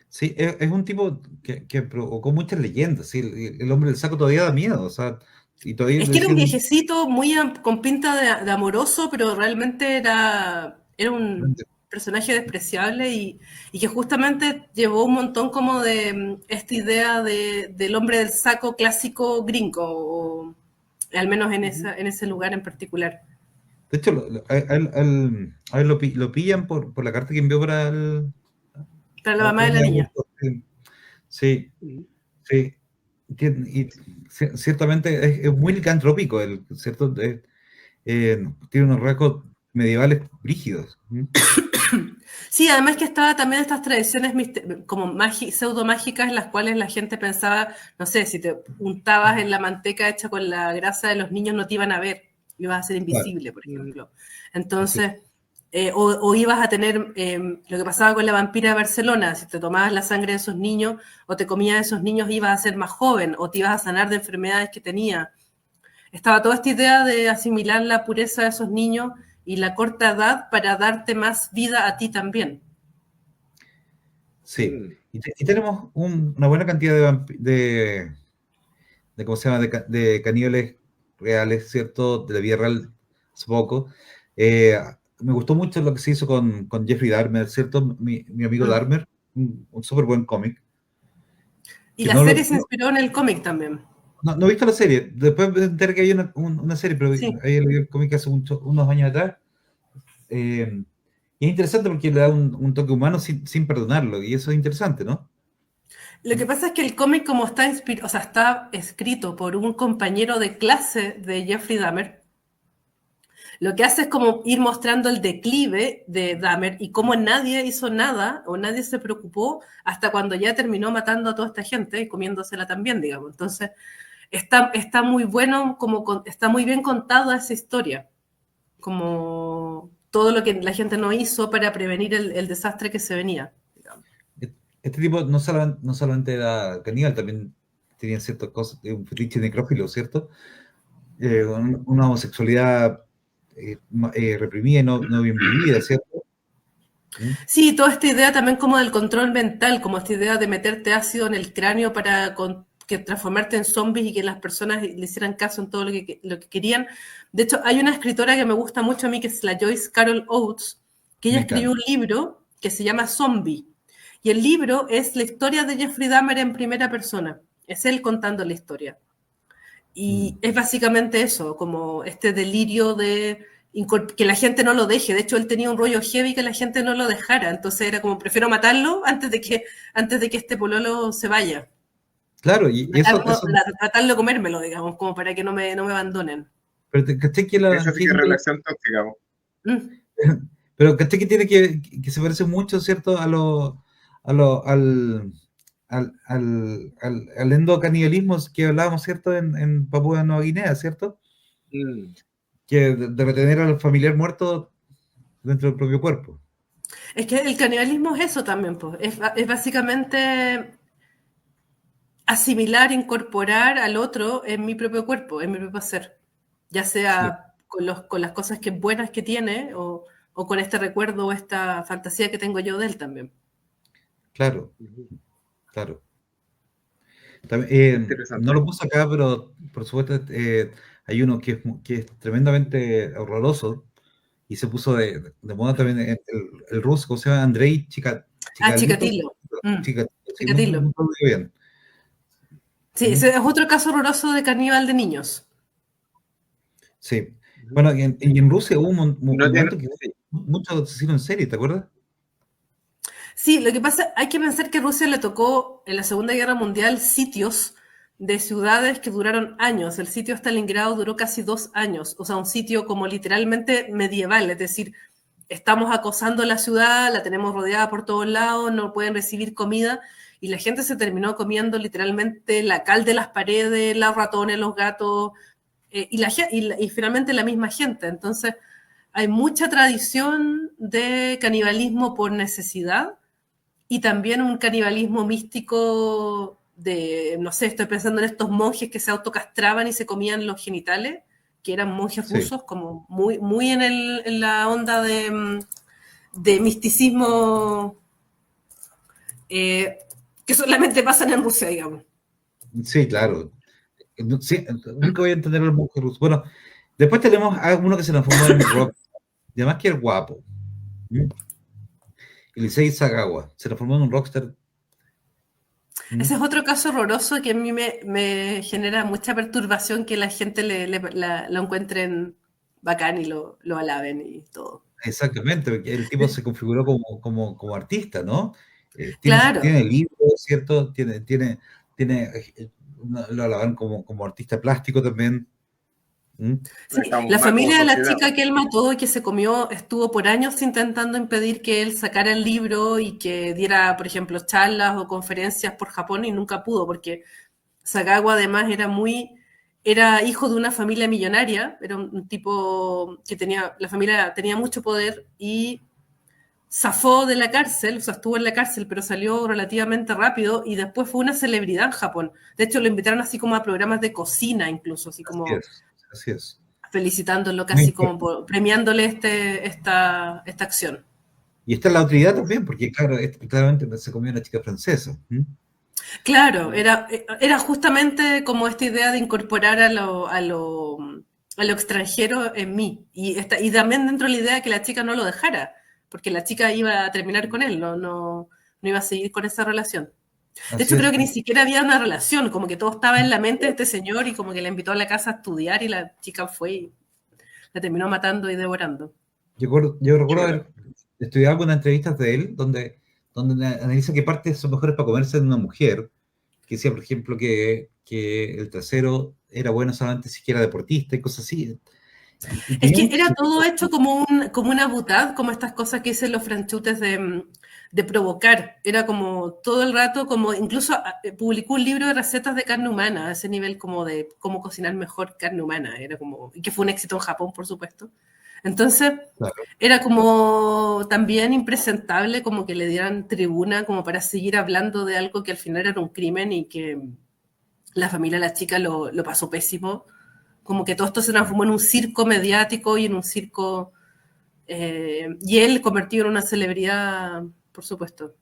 Sí, es un tipo que provocó muchas leyendas. ¿Sí? El hombre del saco todavía da miedo. O sea, y todavía es que era un viejecito muy con pinta de amoroso, pero realmente era un personaje despreciable y que justamente llevó un montón como de esta idea del hombre del saco clásico gringo, o al menos en ese lugar en particular. De hecho, a él lo pillan por la carta que envió para la mamá de la niña. Sí, sí. Y ciertamente es muy licantrópico, ¿cierto? Tiene unos rasgos medievales brígidos. Sí, además que estaba también estas tradiciones como pseudo mágicas en las cuales la gente pensaba, no sé, si te untabas en la manteca hecha con la grasa de los niños no te iban a ver, ibas a ser invisible, por ejemplo. Entonces, o ibas a tener lo que pasaba con la vampira de Barcelona, si te tomabas la sangre de esos niños o te comías de esos niños ibas a ser más joven o te ibas a sanar de enfermedades que tenía. Estaba toda esta idea de asimilar la pureza de esos niños y la corta edad para darte más vida a ti también. Sí, y tenemos una buena cantidad de ¿cómo se llama? De caníbales reales, ¿cierto? De la vida real, hace poco. Me gustó mucho lo que se hizo con Jeffrey Dahmer, ¿cierto? Mi amigo Dahmer, un súper buen cómic. Y la serie se inspiró en el cómic también. No he visto la serie, después me enteré que hay una serie, pero sí. ahí leí el cómic hace unos años atrás. Y es interesante porque le da un toque humano sin perdonarlo, y eso es interesante, ¿no? Lo que pasa es que el cómic, como está escrito por un compañero de clase de Jeffrey Dahmer, lo que hace es como ir mostrando el declive de Dahmer y cómo nadie hizo nada o nadie se preocupó hasta cuando ya terminó matando a toda esta gente y comiéndosela también, digamos. Entonces, está muy bueno, está muy bien contada esa historia, como todo lo que la gente no hizo para prevenir el desastre que se venía. Este tipo no solamente era caníbal, también tenía ciertas cosas, un fetiche necrófilo, ¿cierto? Una homosexualidad reprimida y no bien vivida, ¿cierto? Sí, toda esta idea también como del control mental, como esta idea de meterte ácido en el cráneo para transformarte en zombies y que las personas le hicieran caso en todo lo que querían. De hecho, hay una escritora que me gusta mucho a mí, que es la Joyce Carol Oates, que ella escribió un libro que se llama Zombie. Y el libro es la historia de Jeffrey Dahmer en primera persona. Es él contando la historia. Y es básicamente eso, como este delirio de que la gente no lo deje. De hecho, él tenía un rollo heavy que la gente no lo dejara. Entonces era como, prefiero matarlo antes de que este pololo se vaya. Claro, y tratarlo de comérmelo, digamos, como para que no me abandonen. Pero ¿caché que esa sí que es relación tóxica. Pero ¿caché que tiene que se parece mucho, ¿cierto? Al endocanibalismo que hablábamos, ¿cierto? En Papúa Nueva Guinea, ¿cierto? Que de retener al familiar muerto dentro del propio cuerpo. Es que el canibalismo es eso también, pues. Es básicamente asimilar, incorporar al otro en mi propio cuerpo, en mi propio ser. Ya sea con las cosas buenas que tiene o con este recuerdo o esta fantasía que tengo yo de él también. Claro, claro. También, no lo puse acá, pero por supuesto hay uno que es tremendamente horroroso y se puso de moda también el ruso, ¿cómo se llama? Andrei Chikatilo. Chikatilo. No lo digo bien. Sí, ese es otro caso horroroso de caníbal de niños. Sí, Bueno, y en Rusia hubo un No tiene- momento que muchos asesinos en serie, ¿te acuerdas? Sí, lo que pasa, hay que pensar que a Rusia le tocó en la Segunda Guerra Mundial sitios de ciudades que duraron años. El sitio de Stalingrado duró casi 2 años, o sea, un sitio como literalmente medieval, es decir, estamos acosando la ciudad, la tenemos rodeada por todos lados, no pueden recibir comida, y la gente se terminó comiendo literalmente la cal de las paredes, los ratones, los gatos, y finalmente la misma gente. Entonces, hay mucha tradición de canibalismo por necesidad y también un canibalismo místico de, no sé, estoy pensando en estos monjes que se autocastraban y se comían los genitales, que eran monjes rusos, como muy, muy en la onda de misticismo que solamente pasan en Rusia, digamos. Sí, claro. Sí, nunca voy a entender a los monjes rusos. Bueno, después tenemos a uno que se transformó en rock, y además que es guapo. Elisei Sagawa, se transformó en un rockstar. Ese es otro caso horroroso que a mí me genera mucha perturbación que la gente lo encuentren bacán y lo alaben y todo. Exactamente, porque el tipo se configuró como artista, ¿no? Claro. Tiene libros, ¿cierto? Lo alaban como artista plástico también. Sí, Estamos la mal como familia de la sociedad. chica que él mató y que se comió estuvo por años intentando impedir que él sacara el libro y que diera, por ejemplo, charlas o conferencias por Japón y nunca pudo porque Sagawa además era hijo de una familia millonaria, era un tipo que la familia tenía mucho poder y zafó de la cárcel, o sea, estuvo en la cárcel, pero salió relativamente rápido y después fue una celebridad en Japón. De hecho, lo invitaron así como a programas de cocina incluso, así como Así es. felicitándolo, casi como premiándole esta acción. Y está la autoridad también, porque claro, claramente se comió una chica francesa. Claro, era justamente como esta idea de incorporar a lo extranjero en mí. Y también dentro de la idea de que la chica no lo dejara, porque la chica iba a terminar con él, no iba a seguir con esa relación. De hecho, creo que ni siquiera había una relación, como que todo estaba en la mente de este señor y como que la invitó a la casa a estudiar y la chica fue y la terminó matando y devorando. Yo recuerdo haber estudiado algunas entrevistas de él donde analiza qué partes son mejores para comerse de una mujer, que decía, por ejemplo, que el trasero era bueno solamente si era deportista y cosas así. Es que era todo hecho como una butad, como estas cosas que dicen los franchutes de provocar. Era como todo el rato, como incluso publicó un libro de recetas de carne humana, a ese nivel como de cómo cocinar mejor carne humana. Era como, y que fue un éxito en Japón, por supuesto. Entonces, claro, era como también impresentable como que le dieran tribuna como para seguir hablando de algo que al final era un crimen y que la familia de la chica lo pasó pésimo. Como que todo esto se transformó en un circo mediático y en un circo... y él convertido en una celebridad, por supuesto.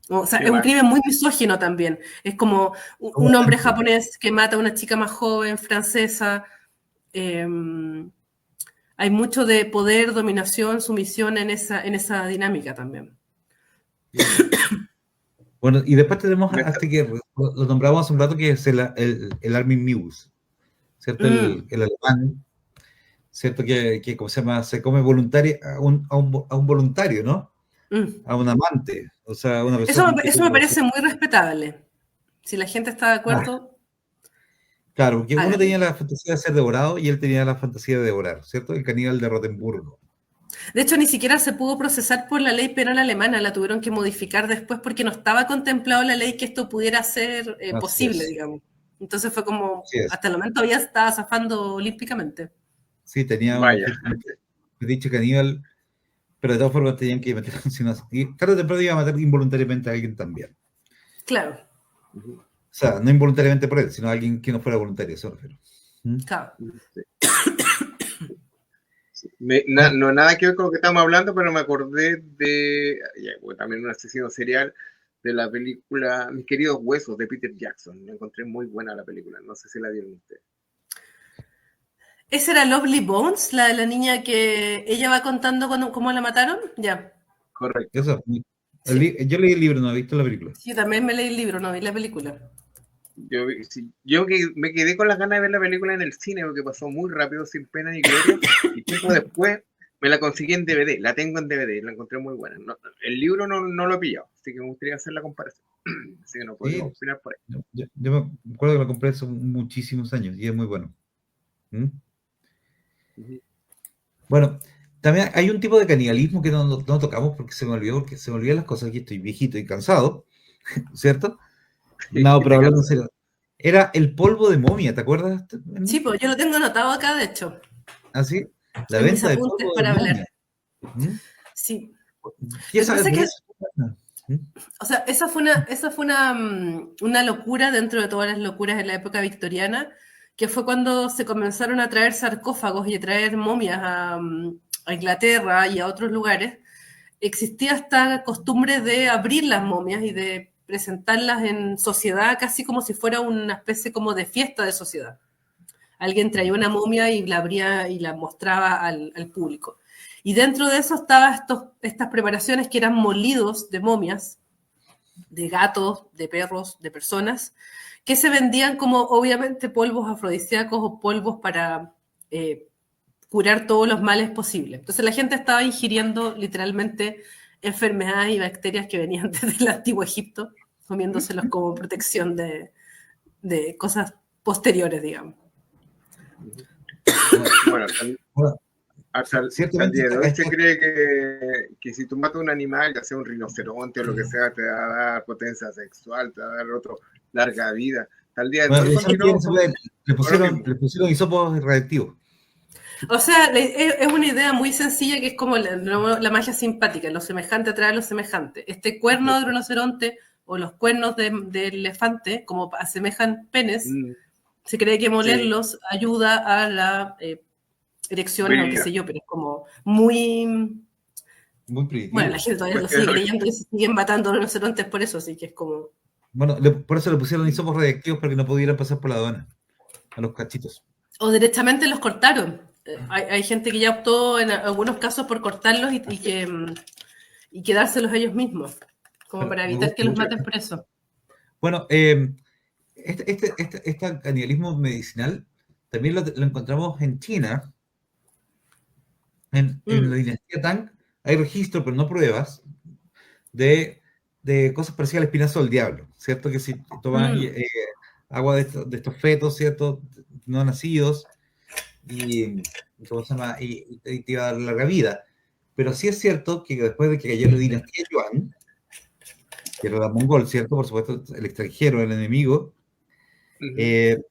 O sea, es un crimen muy misógino también. Es como un hombre japonés que mata a una chica más joven, francesa. Hay mucho de poder, dominación, sumisión en esa dinámica también. Bueno, y después tenemos hasta que lo nombramos hace un rato, que es el Armin Muse, ¿cierto? El alemán, ¿cierto? Que ¿cómo se llama? Se come voluntario a un voluntario, ¿no? A un amante, o sea, una persona... Eso me parece muy respetable. Si la gente está de acuerdo... Claro, porque uno tenía la fantasía de ser devorado y él tenía la fantasía de devorar, ¿cierto? El caníbal de Rotemburgo. De hecho, ni siquiera se pudo procesar por la ley penal alemana, la tuvieron que modificar después porque no estaba contemplado en la ley que esto pudiera ser posible, digamos. Entonces fue como, hasta el momento ya estaba zafando olímpicamente. Sí, tenía un dicho caníbal, pero de todas formas tenían que meter y tarde o temprano iba a matar involuntariamente a alguien también. Claro. O sea, no involuntariamente por él, sino a alguien que no fuera voluntario, eso refiero. Claro. No nada que ver con lo que estamos hablando, pero me acordé de también un asesino serial de la película Mis queridos huesos de Peter Jackson. Me encontré muy buena la película, no sé si la vieron ustedes. ¿Esa era Lovely Bones, la de la niña que ella va contando cómo la mataron? Ya. Correcto. Eso. Yo leí el libro, no he visto la película. Sí, también me leí el libro, no vi la película. Yo que me quedé con las ganas de ver la película en el cine porque pasó muy rápido, sin pena ni gloria, y tiempo después me la conseguí en DVD, la tengo en DVD, la encontré muy buena. No, el libro no lo he pillado, así que me gustaría hacer la comparación. Así que no puedo opinar por ahí. Yo me acuerdo que lo compré hace muchísimos años y es muy bueno. ¿Mm? Bueno, también hay un tipo de canibalismo que no tocamos porque se me olvidan las cosas, aquí estoy viejito y cansado, ¿cierto? No, pero hablando en serio, era el polvo de momia, ¿te acuerdas? Sí, pues yo lo tengo anotado acá, de hecho. ¿Ah, sí? La En mis venta de apuntes polvo para de hablar. momia. ¿Mm? Sí. ¿Qué sabes de eso? O sea, esa fue una locura dentro de todas las locuras en la época victoriana, que fue cuando se comenzaron a traer sarcófagos y a traer momias a Inglaterra y a otros lugares. Existía esta costumbre de abrir las momias y de presentarlas en sociedad, casi como si fuera una especie como de fiesta de sociedad. Alguien traía una momia y la abría y la mostraba al público. Y dentro de eso estaban estas preparaciones que eran molidos de momias, de gatos, de perros, de personas, que se vendían como obviamente polvos afrodisíacos o polvos para curar todos los males posibles. Entonces la gente estaba ingiriendo literalmente enfermedades y bacterias que venían desde el antiguo Egipto, comiéndoselos como protección de cosas posteriores, digamos. Bueno, hasta el día de hoy se cree que si tú matas un animal, ya sea un rinoceronte o lo que sea, te va a dar potencia sexual, te va a dar larga vida. Hasta el día de hoy le pusieron hisopos radioactivos. O sea, es una idea muy sencilla que es como la magia simpática, lo semejante atrae a lo semejante. Este cuerno de rinoceronte o los cuernos de elefante, como asemejan penes, se cree que molerlos ayuda a la erección o qué sé yo, pero es como muy primitivo. Bueno, la gente todavía lo sigue creyendo y se siguen matando rinocerontes por eso, así que es como... Bueno, por eso le pusieron hisopos radiactivos para que no pudieran pasar por la aduana, a los cachitos. O directamente los cortaron. Hay gente que ya optó en algunos casos por cortarlos y quedárselos ellos mismos, como para evitar que los maten por eso. Bueno, este canibalismo medicinal también lo encontramos en China. En la dinastía Tang hay registro, pero no pruebas, de cosas parecidas al espinazo del diablo, ¿cierto? Que si toman agua de estos fetos, ¿cierto? No nacidos, y ¿cómo se llama? Y te iba a dar larga vida. Pero sí es cierto que después de que cayó la dinastía Yuan, que era la mongol, ¿cierto? Por supuesto, el extranjero, el enemigo, en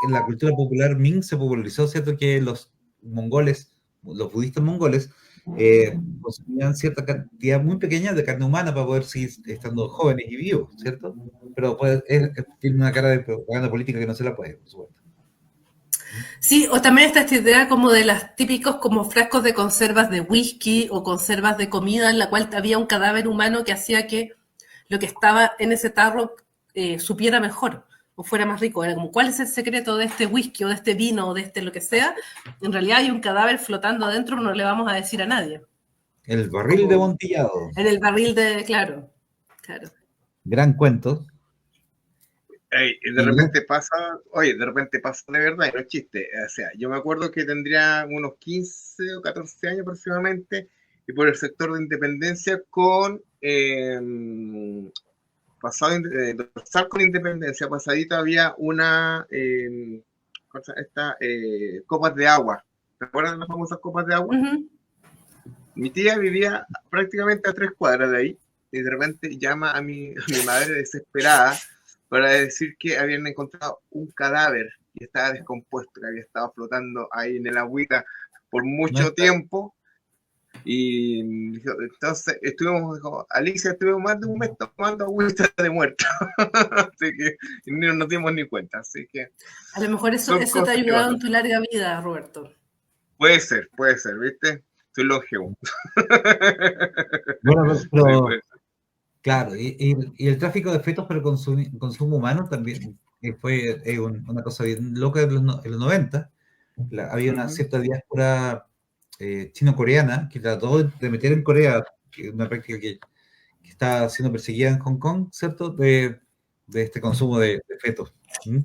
la cultura popular Ming se popularizó, ¿cierto? Que los mongoles, los budistas mongoles, consumían cierta cantidad muy pequeña de carne humana para poder seguir estando jóvenes y vivos, ¿cierto? Pero tiene una cara de propaganda política que no se la puede, por supuesto. Sí, o también está esta idea como de las típicos como frascos de conservas de whisky o conservas de comida en la cual había un cadáver humano que hacía que lo que estaba en ese tarro supiera mejor o fuera más rico. Era como, ¿cuál es el secreto de este whisky o de este vino o de este lo que sea? En realidad hay un cadáver flotando adentro, no le vamos a decir a nadie. El barril como, de Montillado. En el barril de, claro. Gran cuento. De repente pasa de verdad, y no es chiste. O sea, yo me acuerdo que tendría unos 15 o 14 años aproximadamente, y por el sector de Independencia con dorsal con Independencia, pasadita había una copas de agua. ¿Te acuerdas de las famosas copas de agua? Mi tía vivía prácticamente a 3 cuadras de ahí, y de repente llama a mi madre desesperada para decir que habían encontrado un cadáver y estaba descompuesto, que había estado flotando ahí en el agüita por mucho tiempo. Y entonces estuvimos más de un mes tomando agüita de muerto. Así que no nos dimos ni cuenta. Así que a lo mejor eso te ha ayudado en tu larga vida, Roberto. Puede ser, ¿viste? Soy longevo. Bueno, pero claro, y el tráfico de fetos para el consumo humano también fue una cosa bien loca en los 90. Había una cierta diáspora chino-coreana que trató de meter en Corea, que es una práctica que está siendo perseguida en Hong Kong, ¿cierto? De de este consumo de fetos. Ujú.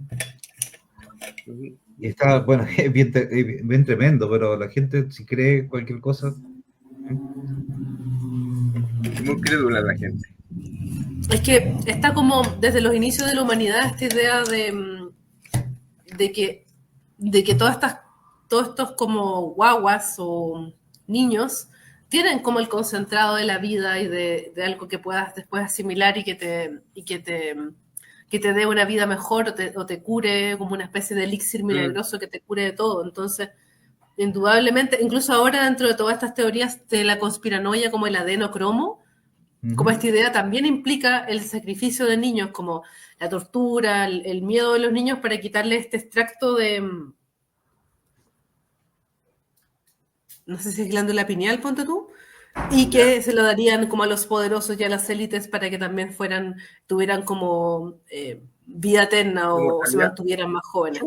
Y está, bueno, es bien tremendo, pero la gente, si cree cualquier cosa... Muy crédula la gente. Es que está como desde los inicios de la humanidad esta idea de que todos estos como guaguas o niños tienen como el concentrado de la vida y de algo que puedas después asimilar y que te dé una vida mejor o te cure como una especie de elixir milagroso que te cure de todo. Entonces, indudablemente, incluso ahora dentro de todas estas teorías de la conspiranoia como el adenocromo, como esta idea también implica el sacrificio de niños, como la tortura, el miedo de los niños para quitarle este extracto de, no sé si es glándula pineal, ponte tú, y que se lo darían como a los poderosos y a las élites para que también tuvieran como vida eterna o se mantuvieran más jóvenes.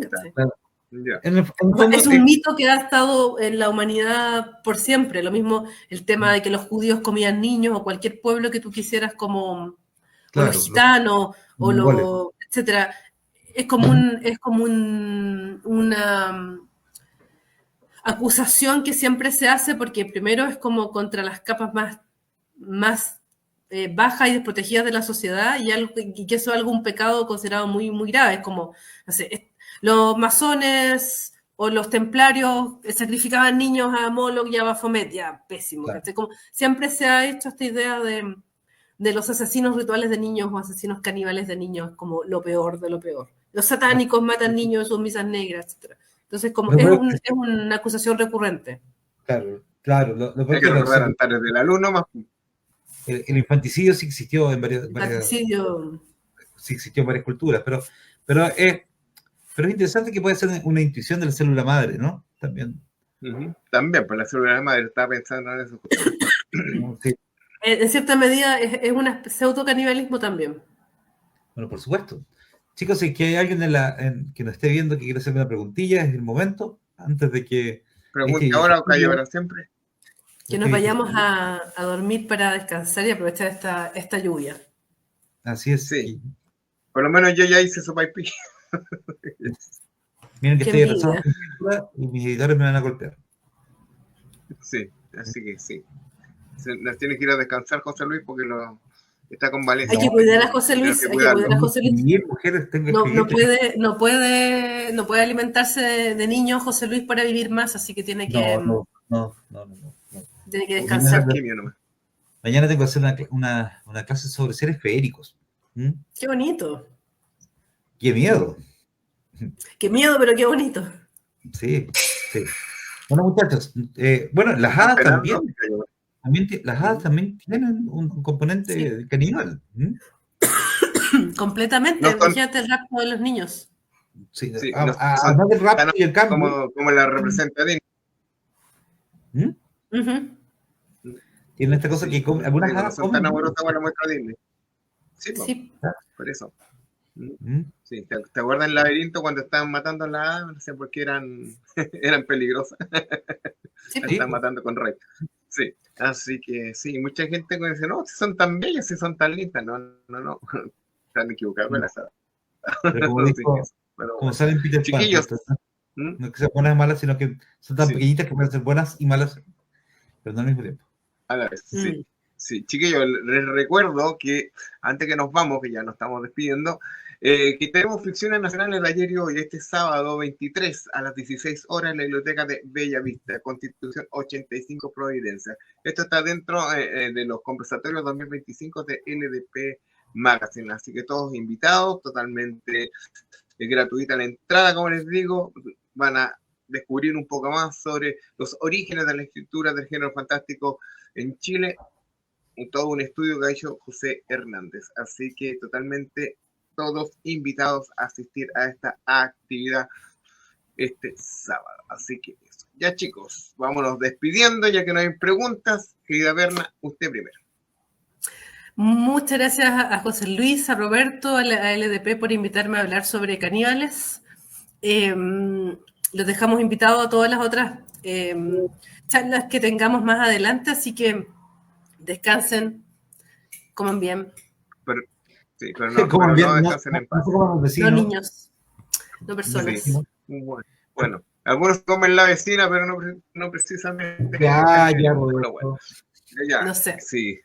Es un mito que ha estado en la humanidad por siempre. Lo mismo el tema de que los judíos comían niños o cualquier pueblo que tú quisieras como o los gitanos etcétera. Es como una acusación que siempre se hace porque primero es como contra las capas más bajas y desprotegidas de la sociedad y que eso es algún pecado considerado muy, muy grave. Es como, no sé, los masones o los templarios sacrificaban niños a Moloch y a Baphomet, ya, pésimo. Claro. Como, siempre se ha hecho esta idea de los asesinos rituales de niños o asesinos caníbales de niños como lo peor de lo peor. Los satánicos matan niños en sus misas negras, etc. Entonces, como es una acusación recurrente. Claro. Hay que recordar Antares del alumno más. El infanticidio sí existió en varias culturas, pero es interesante que puede ser una intuición de la célula madre, ¿no? También. También, pues la célula madre estaba pensando en eso. Sí. En cierta medida es un pseudo-canibalismo también. Bueno, por supuesto. Chicos, si es que hay alguien que nos esté viendo que quiere hacerme una preguntilla, es el momento, antes de que... Pregunta ahora o calle para siempre. Que nos vayamos a dormir para descansar y aprovechar esta lluvia. Así es. Sí. Por lo menos yo ya hice sopaipilla. Miren que estoy atrasado y mis editores me van a golpear. Sí, así que sí. Nos tiene que ir a descansar José Luis porque está convaleciente. Hay que cuidar a José Luis. No puede alimentarse de niño José Luis para vivir más, así que tiene que... No. Tiene que descansar. Mañana tengo que hacer una clase sobre seres feéricos. Qué bonito. Qué miedo. Qué miedo, pero qué bonito. Sí. Bueno, muchachos, las hadas también. Las hadas también tienen un componente caníbal. Completamente. Imagínate el rapto de los niños. Sí, además del rapto y el cambio. Como la representa Disney. Tienen esta cosa que algunas hadas son tan amorosas con la muestra Disney. Sí. Por eso. Sí, ¿te acuerdas el laberinto cuando estaban matando a las hadas? No sé por qué eran peligrosas. Están matando con Rey. Sí, así que sí, mucha gente dice, no, si son tan bellas, si son tan lindas. No. Están equivocados con las hadas. Como salen Peter Pan. Chiquillos. No es que sean buenas y malas, sino que son tan pequeñitas que pueden ser buenas y malas, pero no al mismo tiempo. A la vez, sí. Sí, chiquillos, les recuerdo que antes que nos vamos, que ya nos estamos despidiendo, que tenemos Fricciones Nacionales de ayer y hoy, este sábado 23 a las 16 horas en la Biblioteca de Bellavista, Constitución 85 Providencia. Esto está dentro de los conversatorios 2025 de LDP Magazine, así que todos invitados, totalmente gratuita la entrada, como les digo, van a descubrir un poco más sobre los orígenes de la escritura del género fantástico en Chile, todo un estudio que ha hecho José Hernández, así que totalmente todos invitados a asistir a esta actividad este sábado, así que eso. Ya chicos, vámonos despidiendo ya que no hay preguntas. Querida Berna, usted primero. Muchas gracias a José Luis, a Roberto, a LDP por invitarme a hablar sobre caníbales. Los dejamos invitados a todas las otras charlas que tengamos más adelante, así que descansen, coman bien. Sí, pero no, Como pero bien, no no, descansen en paz. como los vecinos. No niños, no personas. Sí. Bueno, algunos comen la vecina, pero no precisamente. Ya, Bueno, bueno. Ya, No sé. sí.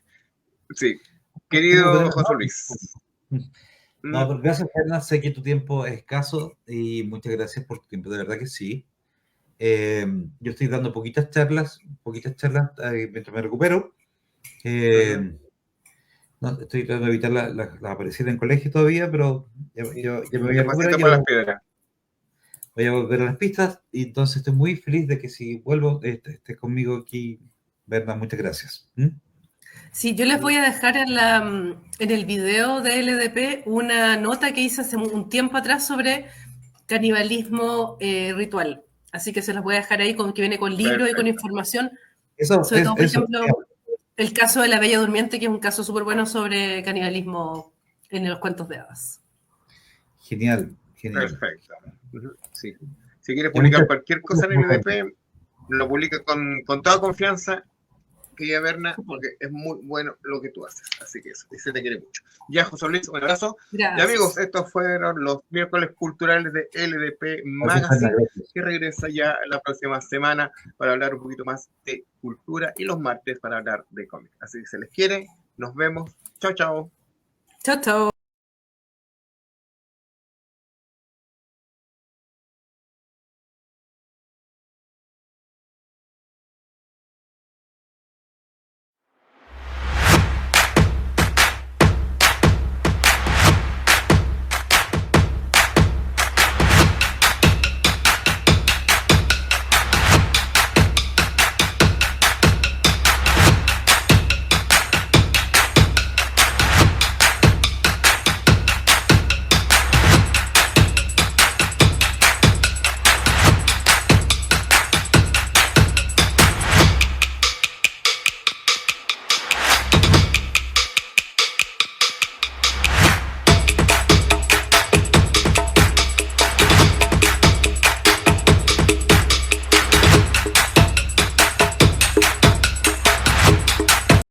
Querido José Luis. No, pero gracias, Fernanda. Sé que tu tiempo es escaso y muchas gracias por tu tiempo, de verdad que sí. Yo estoy dando poquitas charlas mientras me recupero. No, estoy tratando de evitar la aparición en colegio todavía, pero ya me voy a recuperar. Por las piedras. Voy a volver a las pistas y entonces estoy muy feliz de que si vuelvo estés conmigo aquí, Berna. Muchas gracias. Sí, yo les voy a dejar en el video de LDP una nota que hice hace un tiempo atrás sobre canibalismo ritual. Así que se las voy a dejar ahí, que viene con libros y con información. Sobre todo, por ejemplo, el caso de la Bella Durmiente, que es un caso súper bueno sobre canibalismo en los cuentos de hadas. Genial. Perfecto. Sí. Si quieres publicar cualquier cosa en LDP, lo publica con toda confianza, querida Berna, porque es muy bueno lo que tú haces. Así que eso, y se te quiere mucho. Ya, José Luis, un abrazo. Gracias. Y amigos, estos fueron los miércoles culturales de LDP Magazine, que regresa ya la próxima semana para hablar un poquito más de cultura y los martes para hablar de cómics. Así que se les quiere. Nos vemos. Chao, chao. Chao, chao.